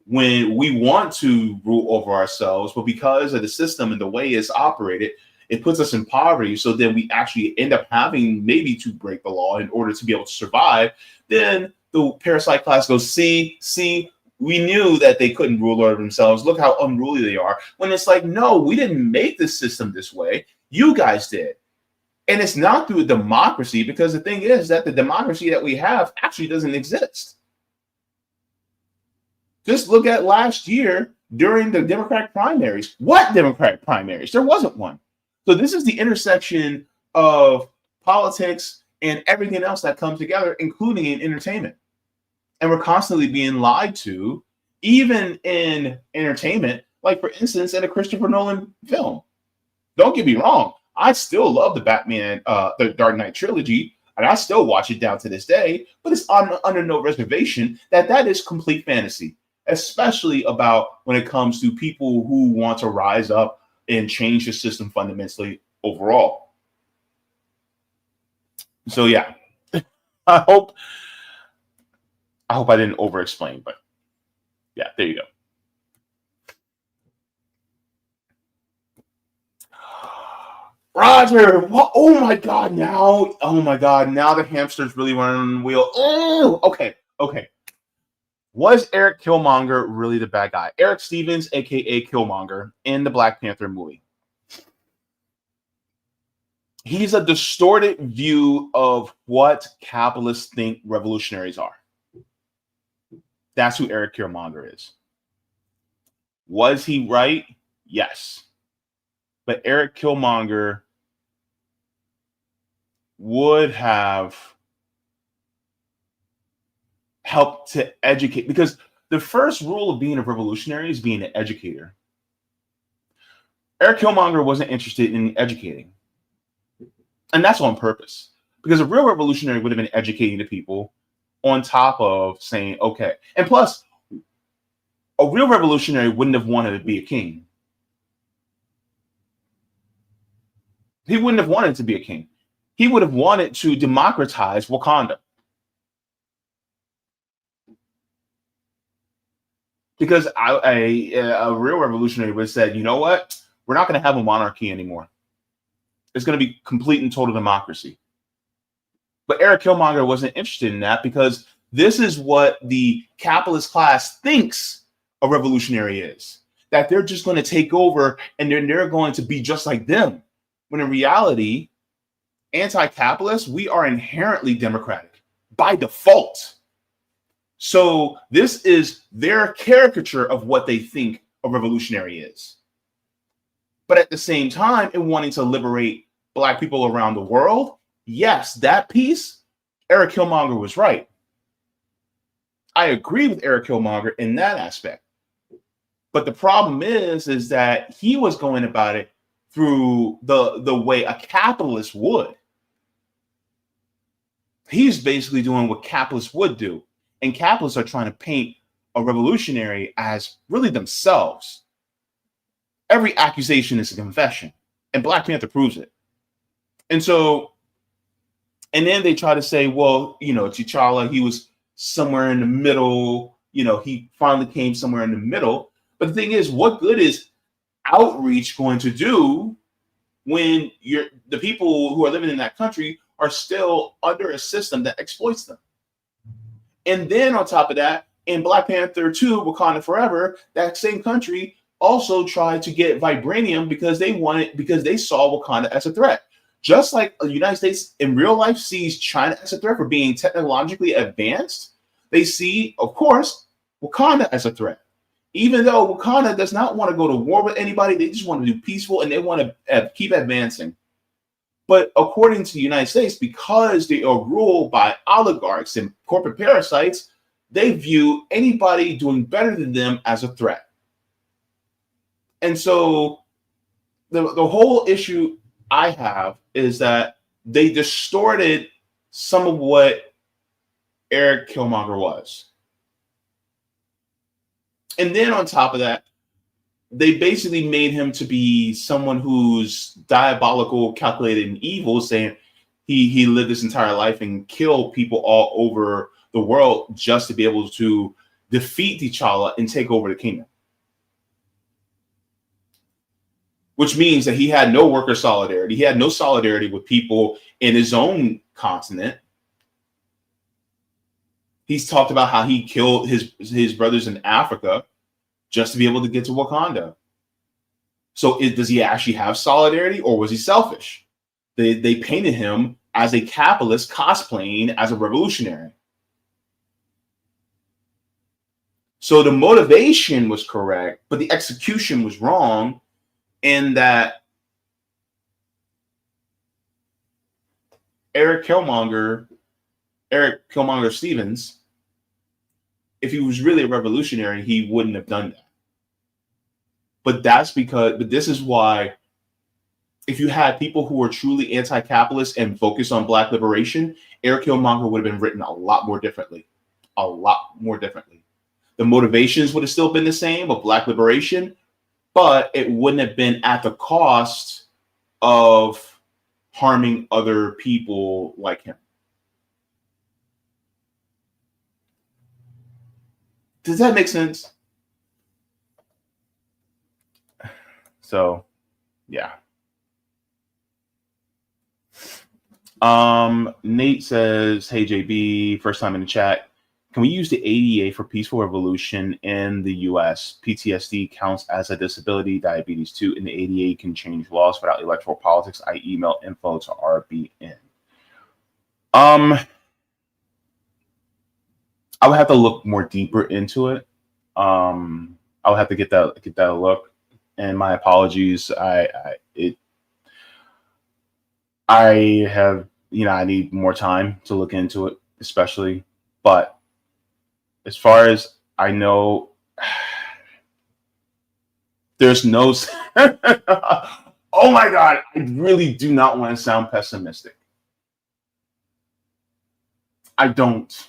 when we want to rule over ourselves, but because of the system and the way it's operated, it puts us in poverty. So then we actually end up having maybe to break the law in order to be able to survive. Then the parasite class goes, see, we knew that they couldn't rule over themselves. Look how unruly they are. When it's like, no, we didn't make the system this way. You guys did. And it's not through democracy, because the thing is that the democracy that we have actually doesn't exist. Just look at last year during the Democratic primaries. What Democratic primaries? There wasn't one. So this is the intersection of politics and everything else that comes together, including in entertainment. And we're constantly being lied to, even in entertainment, like, for instance, in a Christopher Nolan film. Don't get me wrong. I still love the Batman, the Dark Knight trilogy, and I still watch it down to this day. But it's under no reservation that is complete fantasy, especially about when it comes to people who want to rise up and change the system fundamentally overall. So yeah, I hope I didn't over-explain, but yeah, there you go. Roger, what? Oh my God! Now the hamster's really running the wheel. Oh, okay. Was Eric Killmonger really the bad guy? Eric Stevens, aka Killmonger, in the Black Panther movie. He's a distorted view of what capitalists think revolutionaries are. That's who Eric Killmonger is. Was he right? Yes. But Eric Killmonger would have helped to educate, because the first rule of being a revolutionary is being an educator. Eric Killmonger wasn't interested in educating. And that's on purpose, because a real revolutionary would have been educating the people on top of saying, okay. And plus, a real revolutionary wouldn't have wanted to be a king. He wouldn't have wanted to be a king. He would have wanted to democratize Wakanda. Because a real revolutionary would have said, you know what? We're not going to have a monarchy anymore. It's going to be complete and total democracy. But Eric Killmonger wasn't interested in that, because this is what the capitalist class thinks a revolutionary is. That they're just going to take over and then they're going to be just like them. When in reality, anti-capitalists, we are inherently democratic by default. So this is their caricature of what they think a revolutionary is. But at the same time, in wanting to liberate Black people around the world, yes, that piece, Eric Killmonger was right. I agree with Eric Killmonger in that aspect. But the problem is that he was going about it through the way a capitalist would. He's basically doing what capitalists would do. And capitalists are trying to paint a revolutionary as really themselves. Every accusation is a confession. And Black Panther proves it. And so, and then they try to say, well, T'Challa, he was somewhere in the middle. He finally came somewhere in the middle. But the thing is, what good is outreach going to do when the people who are living in that country are still under a system that exploits them? And then on top of that, in Black Panther 2, Wakanda Forever, that same country also tried to get vibranium because they saw Wakanda as a threat. Just like the United States in real life sees China as a threat for being technologically advanced, they see, of course, Wakanda as a threat. Even though Wakanda does not want to go to war with anybody, they just want to do peaceful and they want to keep advancing. But according to the United States, because they are ruled by oligarchs and corporate parasites, they view anybody doing better than them as a threat. And so the whole issue I have is that they distorted some of what Eric Killmonger was. And then on top of that, they basically made him to be someone who's diabolical, calculated, and evil, saying he lived his entire life and killed people all over the world just to be able to defeat T'Challa and take over the kingdom. Which means that he had no worker solidarity. He had no solidarity with people in his own continent. He's talked about how he killed his brothers in Africa just to be able to get to Wakanda. So does he actually have solidarity, or was he selfish? They painted him as a capitalist cosplaying as a revolutionary. So the motivation was correct, but the execution was wrong, in that Eric Killmonger Stevens, if he was really a revolutionary, he wouldn't have done that. But this is why if you had people who were truly anti-capitalist and focused on Black liberation, Eric Killmonger would have been written a lot more differently. A lot more differently. The motivations would have still been the same of Black liberation, but it wouldn't have been at the cost of harming other people like him. Does that make sense? So, yeah. Nate says, hey, JB, first time in the chat. Can we use the ADA for peaceful revolution in the US? PTSD counts as a disability, diabetes too, and the ADA can change laws without electoral politics. I email info to RBN. I would have to look more deeper into it. I would have to get that look. And my apologies. I have, I need more time to look into it, especially. But as far as I know, there's no. Oh my God! I really do not want to sound pessimistic. I don't.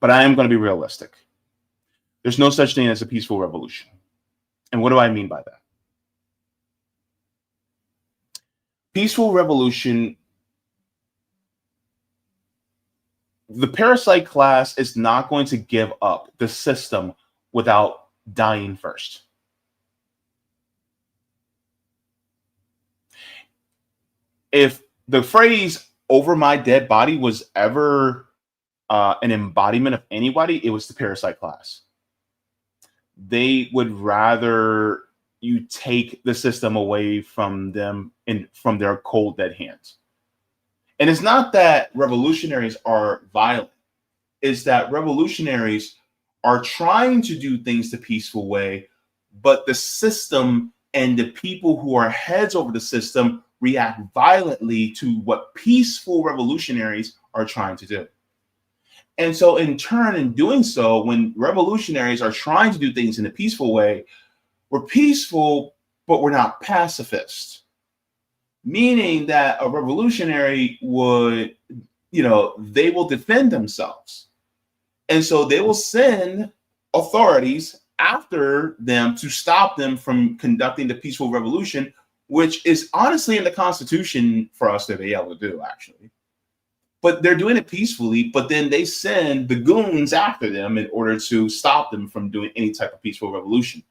But I am going to be realistic. There's no such thing as a peaceful revolution. And what do I mean by that? Peaceful revolution, the parasite class is not going to give up the system without dying first. If the phrase "over my dead body" was ever an embodiment of anybody, it was the parasite class. They would rather you take the system away from them and from their cold dead hands. And it's not that revolutionaries are violent. It's that revolutionaries are trying to do things the peaceful way, but the system and the people who are heads over the system react violently to what peaceful revolutionaries are trying to do. And so in turn, in doing so, when revolutionaries are trying to do things in a peaceful way, we're peaceful, but we're not pacifist. Meaning that a revolutionary would, they will defend themselves. And so they will send authorities after them to stop them from conducting the peaceful revolution, which is honestly in the Constitution for us to be able to do, actually. But they're doing it peacefully, but then they send the goons after them in order to stop them from doing any type of peaceful revolution.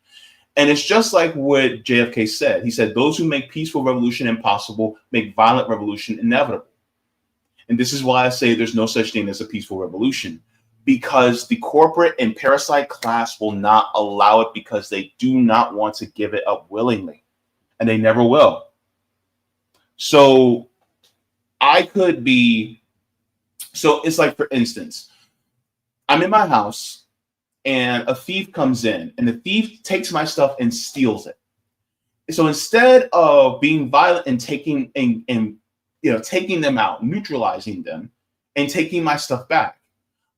And it's just like what JFK said. He said, those who make peaceful revolution impossible make violent revolution inevitable. And this is why I say there's no such thing as a peaceful revolution, because the corporate and parasite class will not allow it, because they do not want to give it up willingly, and they never will. So it's like, for instance, I'm in my house and a thief comes in, and the thief takes my stuff and steals it. So instead of being violent and taking them out, neutralizing them and taking my stuff back,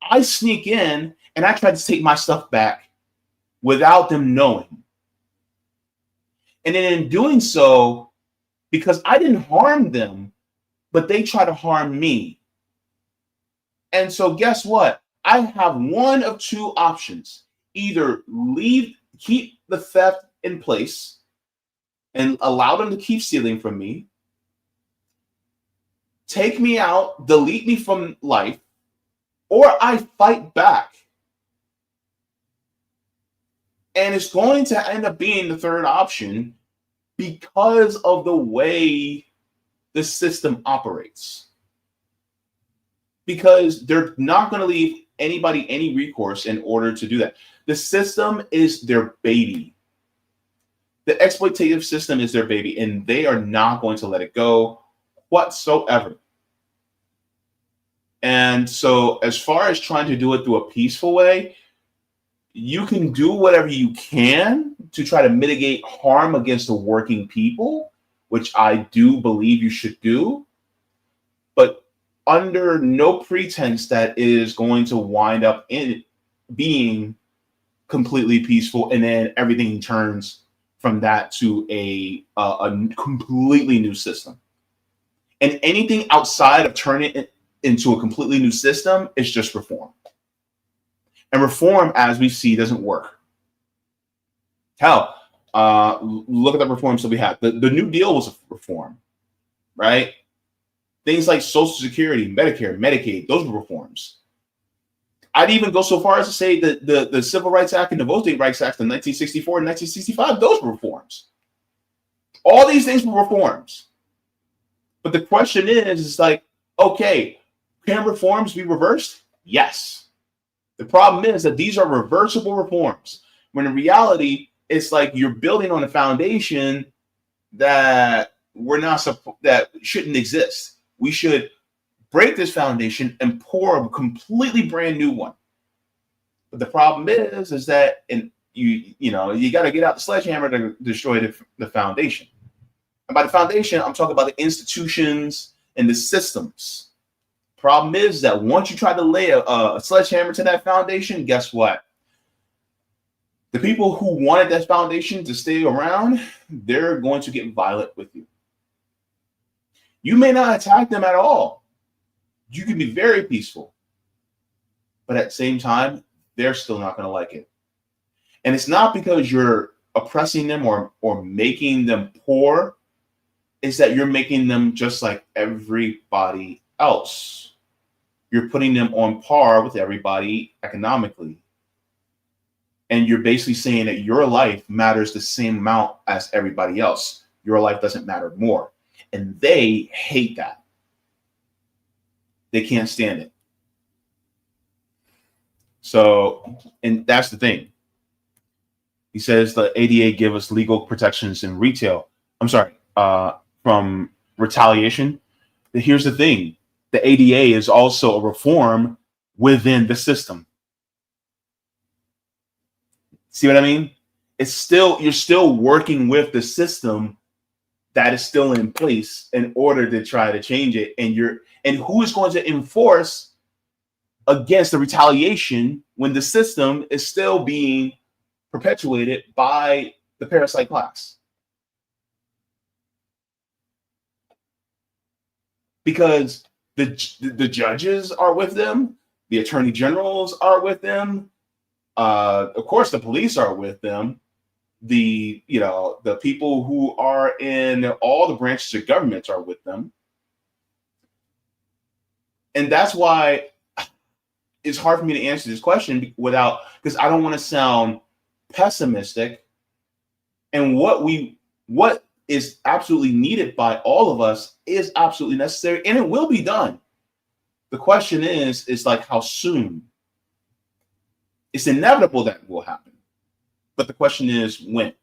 I sneak in and I try to take my stuff back without them knowing. And then in doing so, because I didn't harm them, but they try to harm me. And so guess what? I have one of two options. Either keep the theft in place and allow them to keep stealing from me, take me out, delete me from life, or I fight back. And it's going to end up being the third option because of the way the system operates. Because they're not going to leave anybody any recourse in order to do that. The system is their baby. The exploitative system is their baby, and they are not going to let it go whatsoever. And so as far as trying to do it through a peaceful way, you can do whatever you can to try to mitigate harm against the working people, which I do believe you should do. But under no pretense that is going to wind up in being completely peaceful and then everything turns from that to a completely new system. And anything outside of turning it into a completely new system is just reform. And reform, as we see, doesn't work. Hell, look at the reforms that we had. The New Deal was a reform, right? Things like Social Security, Medicare, Medicaid, those were reforms. I'd even go so far as to say that the Civil Rights Act and the Voting Rights Act of 1964 and 1965, those were reforms. All these things were reforms. But the question is like, okay, can reforms be reversed? Yes. The problem is that these are reversible reforms, when in reality, it's like you're building on a foundation that that shouldn't exist. We should break this foundation and pour a completely brand new one. But the problem is that you got to get out the sledgehammer to destroy the foundation. And by the foundation, I'm talking about the institutions and the systems. Problem is that once you try to lay a sledgehammer to that foundation, guess what? The people who wanted that foundation to stay around, they're going to get violent with you. You may not attack them at all. You can be very peaceful. But at the same time, they're still not going to like it. And it's not because you're oppressing them or making them poor. It's that you're making them just like everybody else. You're putting them on par with everybody economically. And you're basically saying that your life matters the same amount as everybody else. Your life doesn't matter more. And they hate that. They can't stand it. So, and that's the thing. He says the ADA give us legal protections in retail. From retaliation. Here's the thing. The ADA is also a reform within the system. See what I mean? You're still working with the system that is still in place in order to try to change it. And who is going to enforce against the retaliation when the system is still being perpetuated by the parasite class? Because the judges are with them, the attorney generals are with them, of course the police are with them, the people who are in all the branches of government are with them. And that's why it's hard for me to answer this question because I don't want to sound pessimistic. And what is absolutely needed by all of us is absolutely necessary, and it will be done. The question is like how soon. It's inevitable that it will happen, but the question is when.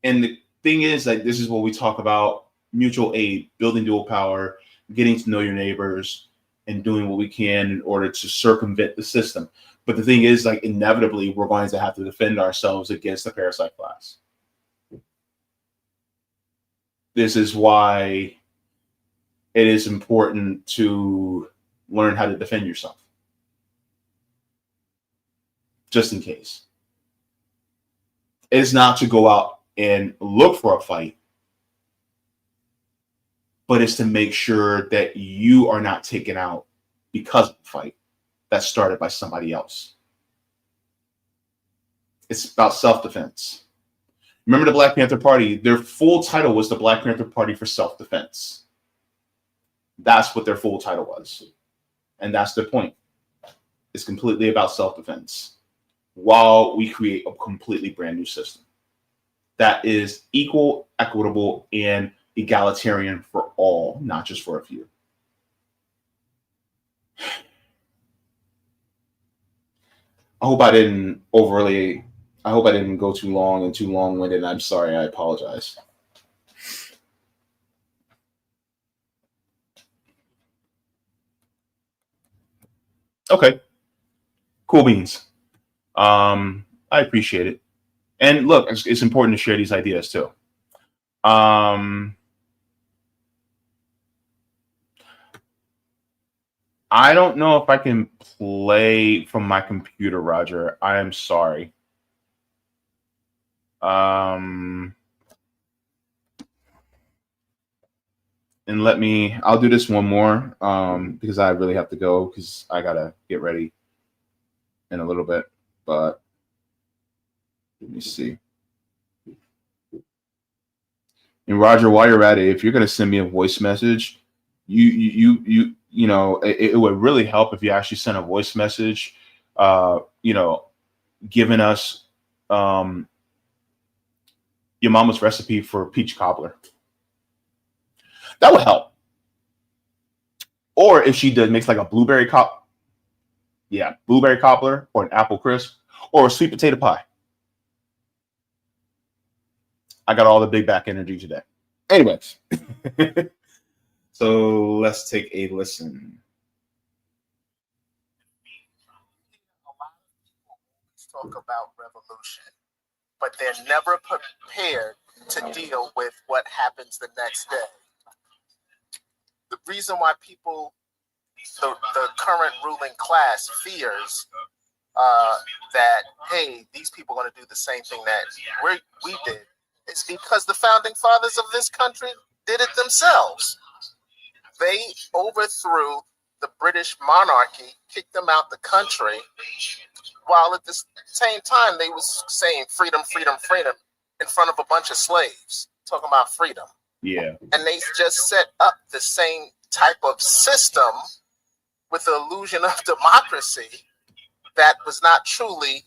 And the thing is, like, this is what we talk about: mutual aid, building dual power, getting to know your neighbors, and doing what we can in order to circumvent the system. But the thing is, like, inevitably, we're going to have to defend ourselves against the parasite class. This is why it is important to learn how to defend yourself, just in case. It is not to go out and look for a fight, but it's to make sure that you are not taken out because of the fight that's started by somebody else. It's about self-defense. Remember the Black Panther Party? Their full title was the Black Panther Party for Self-Defense. That's what their full title was. And that's their point. It's completely about self-defense while we create a completely brand new system that is equal, equitable, and egalitarian for all, not just for a few. I hope I didn't go too long and too long-winded. I'm sorry. I apologize. Okay. Cool beans. I appreciate it. And look, it's important to share these ideas too. I don't know if I can play from my computer, Roger. I am sorry. And I'll do this one more because I really have to go because I gotta get ready in a little bit. But let me see. And Roger, while you're at it, if you're gonna send me a voice message, you know, it would really help if you actually sent a voice message, you know, giving us your mama's recipe for peach cobbler. That would help. Or if she makes like a blueberry cobbler or an apple crisp or a sweet potato pie. I got all the big back energy today. Anyways, so let's take a listen. Talk about revolution, but they're never prepared to deal with what happens the next day. The reason why people, the current ruling class fears that, hey, these people are going to do the same thing that we did, is because the founding fathers of this country did it themselves. They overthrew the British monarchy, kicked them out the country, while at the same time they was saying freedom, freedom, freedom in front of a bunch of slaves, talking about freedom. Yeah. And they just set up the same type of system with the illusion of democracy that was not truly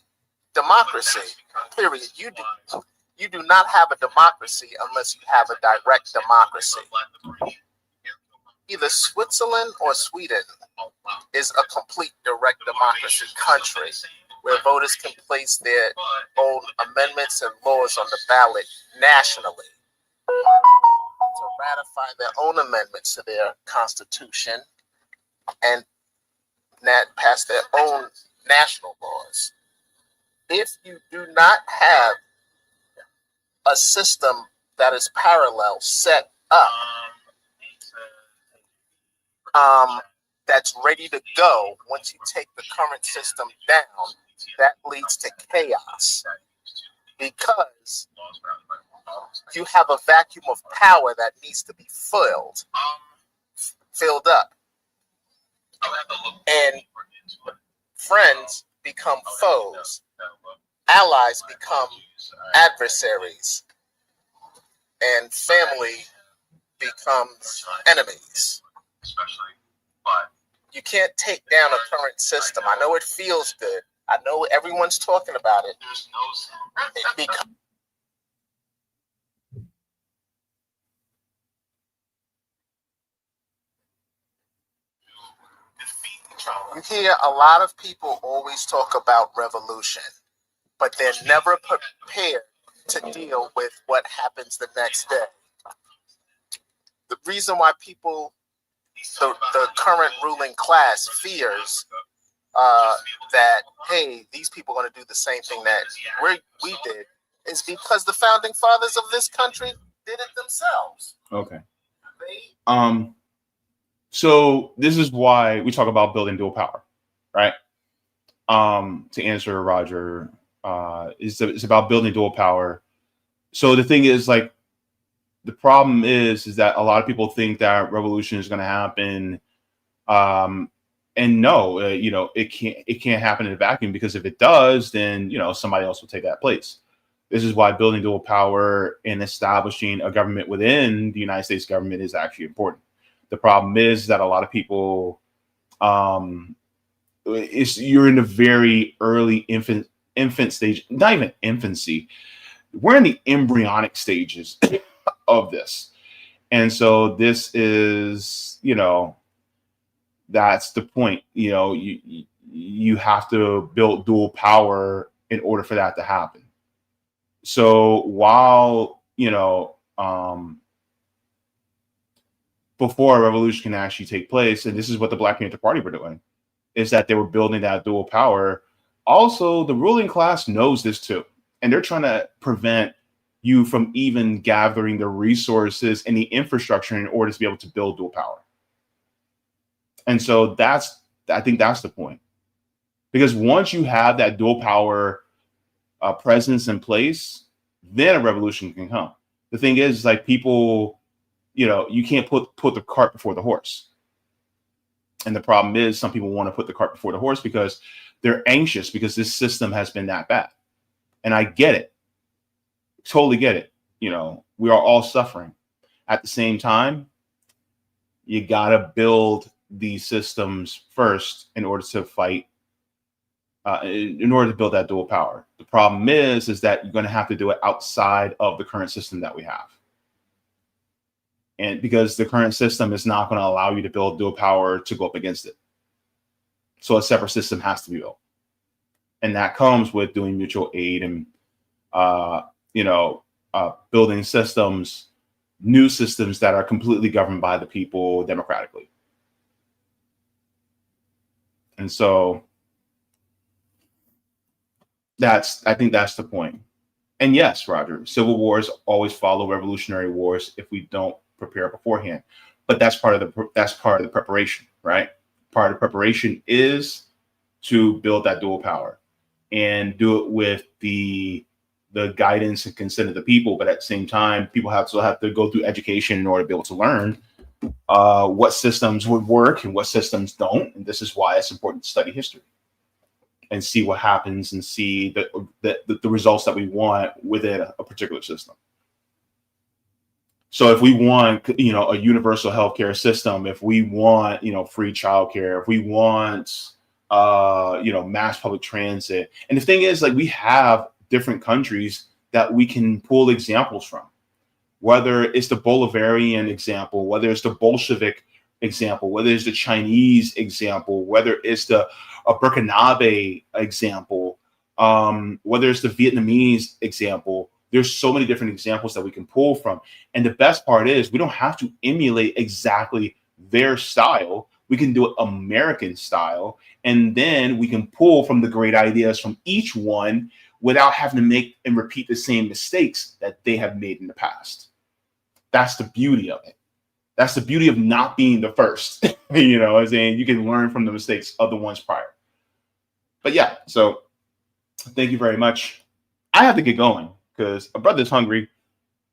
democracy, period. You do not have a democracy unless you have a direct democracy. Either Switzerland or Sweden is a complete direct democracy country where voters can place their own amendments and laws on the ballot nationally to ratify their own amendments to their constitution and pass their own national laws. If you do not have a system that is parallel set up, that's ready to go once you take the current system down, that leads to chaos because you have a vacuum of power that needs to be filled up. And friends become foes, allies become adversaries, and family becomes enemies. You can't take down a current system. I know it feels good. I know everyone's talking about it. You hear a lot of people always talk about revolution, but they're never prepared to deal with what happens the next day. The reason why people, the current ruling class fears that, hey, these people are going to do the same thing that we did, is because the founding fathers of this country did it themselves. Okay. So this is why we talk about building dual power, right? To answer Roger, it's about building dual power. So the thing is, like, the problem is that a lot of people think that revolution is going to happen, and no, it can't happen in a vacuum, because if it does, then somebody else will take that place. This is why building dual power and establishing a government within the United States government is actually important. The problem is that a lot of people, you're in the very early infant stage, not even infancy. We're in the embryonic stages of this. And so this is, that's the point. You have to build dual power in order for that to happen. So while, before a revolution can actually take place, and this is what the Black Panther Party were doing, is that they were building that dual power. Also, the ruling class knows this too, and they're trying to prevent you from even gathering the resources and the infrastructure in order to be able to build dual power. And so I think that's the point. Because once you have that dual power presence in place, then a revolution can come. The thing is like people, you can't put the cart before the horse. And the problem is some people want to put the cart before the horse because they're anxious because this system has been that bad. And I get it. Totally get it. We are all suffering. At the same time, you got to build these systems first in order to fight, in order to build that dual power. The problem is that you're going to have to do it outside of the current system that we have. And because the current system is not going to allow you to build dual power to go up against it. So a separate system has to be built. And that comes with doing mutual aid and, building systems, new systems that are completely governed by the people democratically. And so I think that's the point. And yes, Roger, civil wars always follow revolutionary wars if we don't prepare beforehand. But that's part of the preparation, right? Part of the preparation is to build that dual power and do it with the guidance and consent of the people. But at the same time, people still have to go through education in order to be able to learn what systems would work and what systems don't. And this is why it's important to study history and see what happens and see the results that we want within a particular system. So if we want, a universal healthcare system, if we want, free childcare, if we want, mass public transit. And the thing is, like, we have different countries that we can pull examples from, whether it's the Bolivarian example, whether it's the Bolshevik example, whether it's the Chinese example, whether it's the Burkinabe example, whether it's the Vietnamese example. There's so many different examples that we can pull from. And the best part is we don't have to emulate exactly their style. We can do it American style. And then we can pull from the great ideas from each one without having to make and repeat the same mistakes that they have made in the past. That's the beauty of it. That's the beauty of not being the first. As in you can learn from the mistakes of the ones prior. But yeah, so thank you very much. I have to get going because my brother's hungry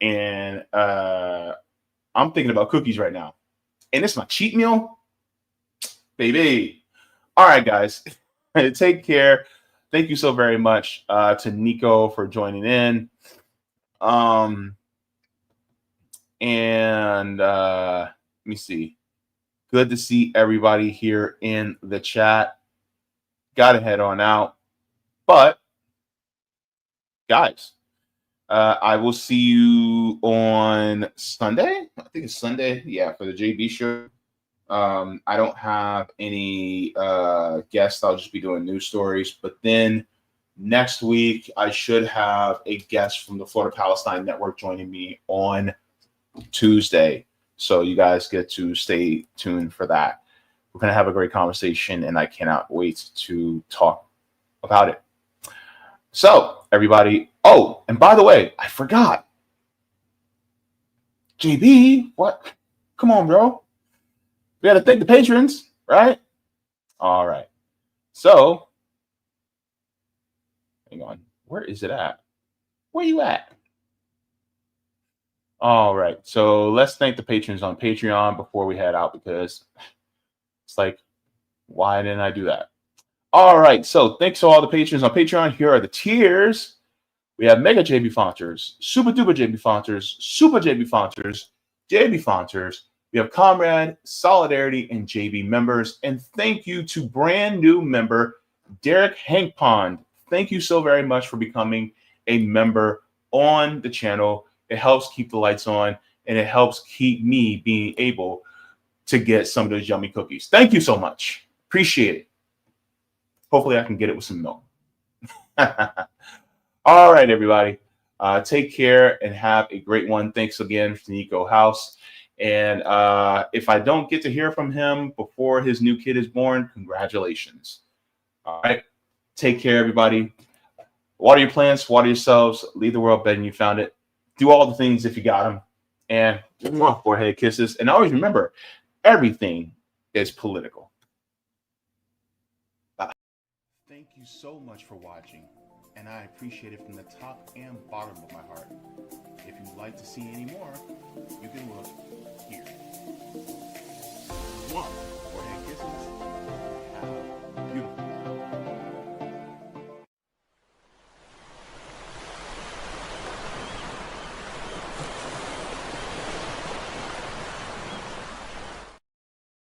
and I'm thinking about cookies right now. And it's my cheat meal, baby. All right, guys, take care. Thank you so very much to Niko for joining in. And let me see. Good to see everybody here in the chat. Got to head on out. But guys, I will see you on Sunday. I think it's Sunday. Yeah, for the JB show. I don't have any guests. I'll just be doing news stories. But then next week, I should have a guest from the Florida Palestine Network joining me on Tuesday. So you guys get to stay tuned for that. We're going to have a great conversation, and I cannot wait to talk about it. So, everybody. Oh, and by the way, I forgot. JB, what? Come on, bro. We got to thank the patrons, right? All right. So, hang on. Where is it at? Where you at? All right. So, let's thank the patrons on Patreon before we head out because it's like, why didn't I do that? All right. So, thanks to all the patrons on Patreon. Here are the tiers. We have Mega Jaybefaunters, Super Duper Jaybefaunters, Super Jaybefaunters, Jaybefaunters. We have Comrade, Solidarity, and JB members. And thank you to brand new member, Derek Hankpond. Thank you so very much for becoming a member on the channel. It helps keep the lights on, and it helps keep me being able to get some of those yummy cookies. Thank you so much. Appreciate it. Hopefully I can get it with some milk. All right, everybody. Take care and have a great one. Thanks again to Niko House. And if I don't get to hear from him before his new kid is born, congratulations. All right. Take care, everybody. Water your plants, water yourselves, leave the world better than you found it. Do all the things if you got them. And forehead kisses. And always remember, everything is political. Bye. Thank you so much for watching. and I appreciate it from the top and bottom of my heart. If you'd like to see any more, you can look here. One, forehead kisses.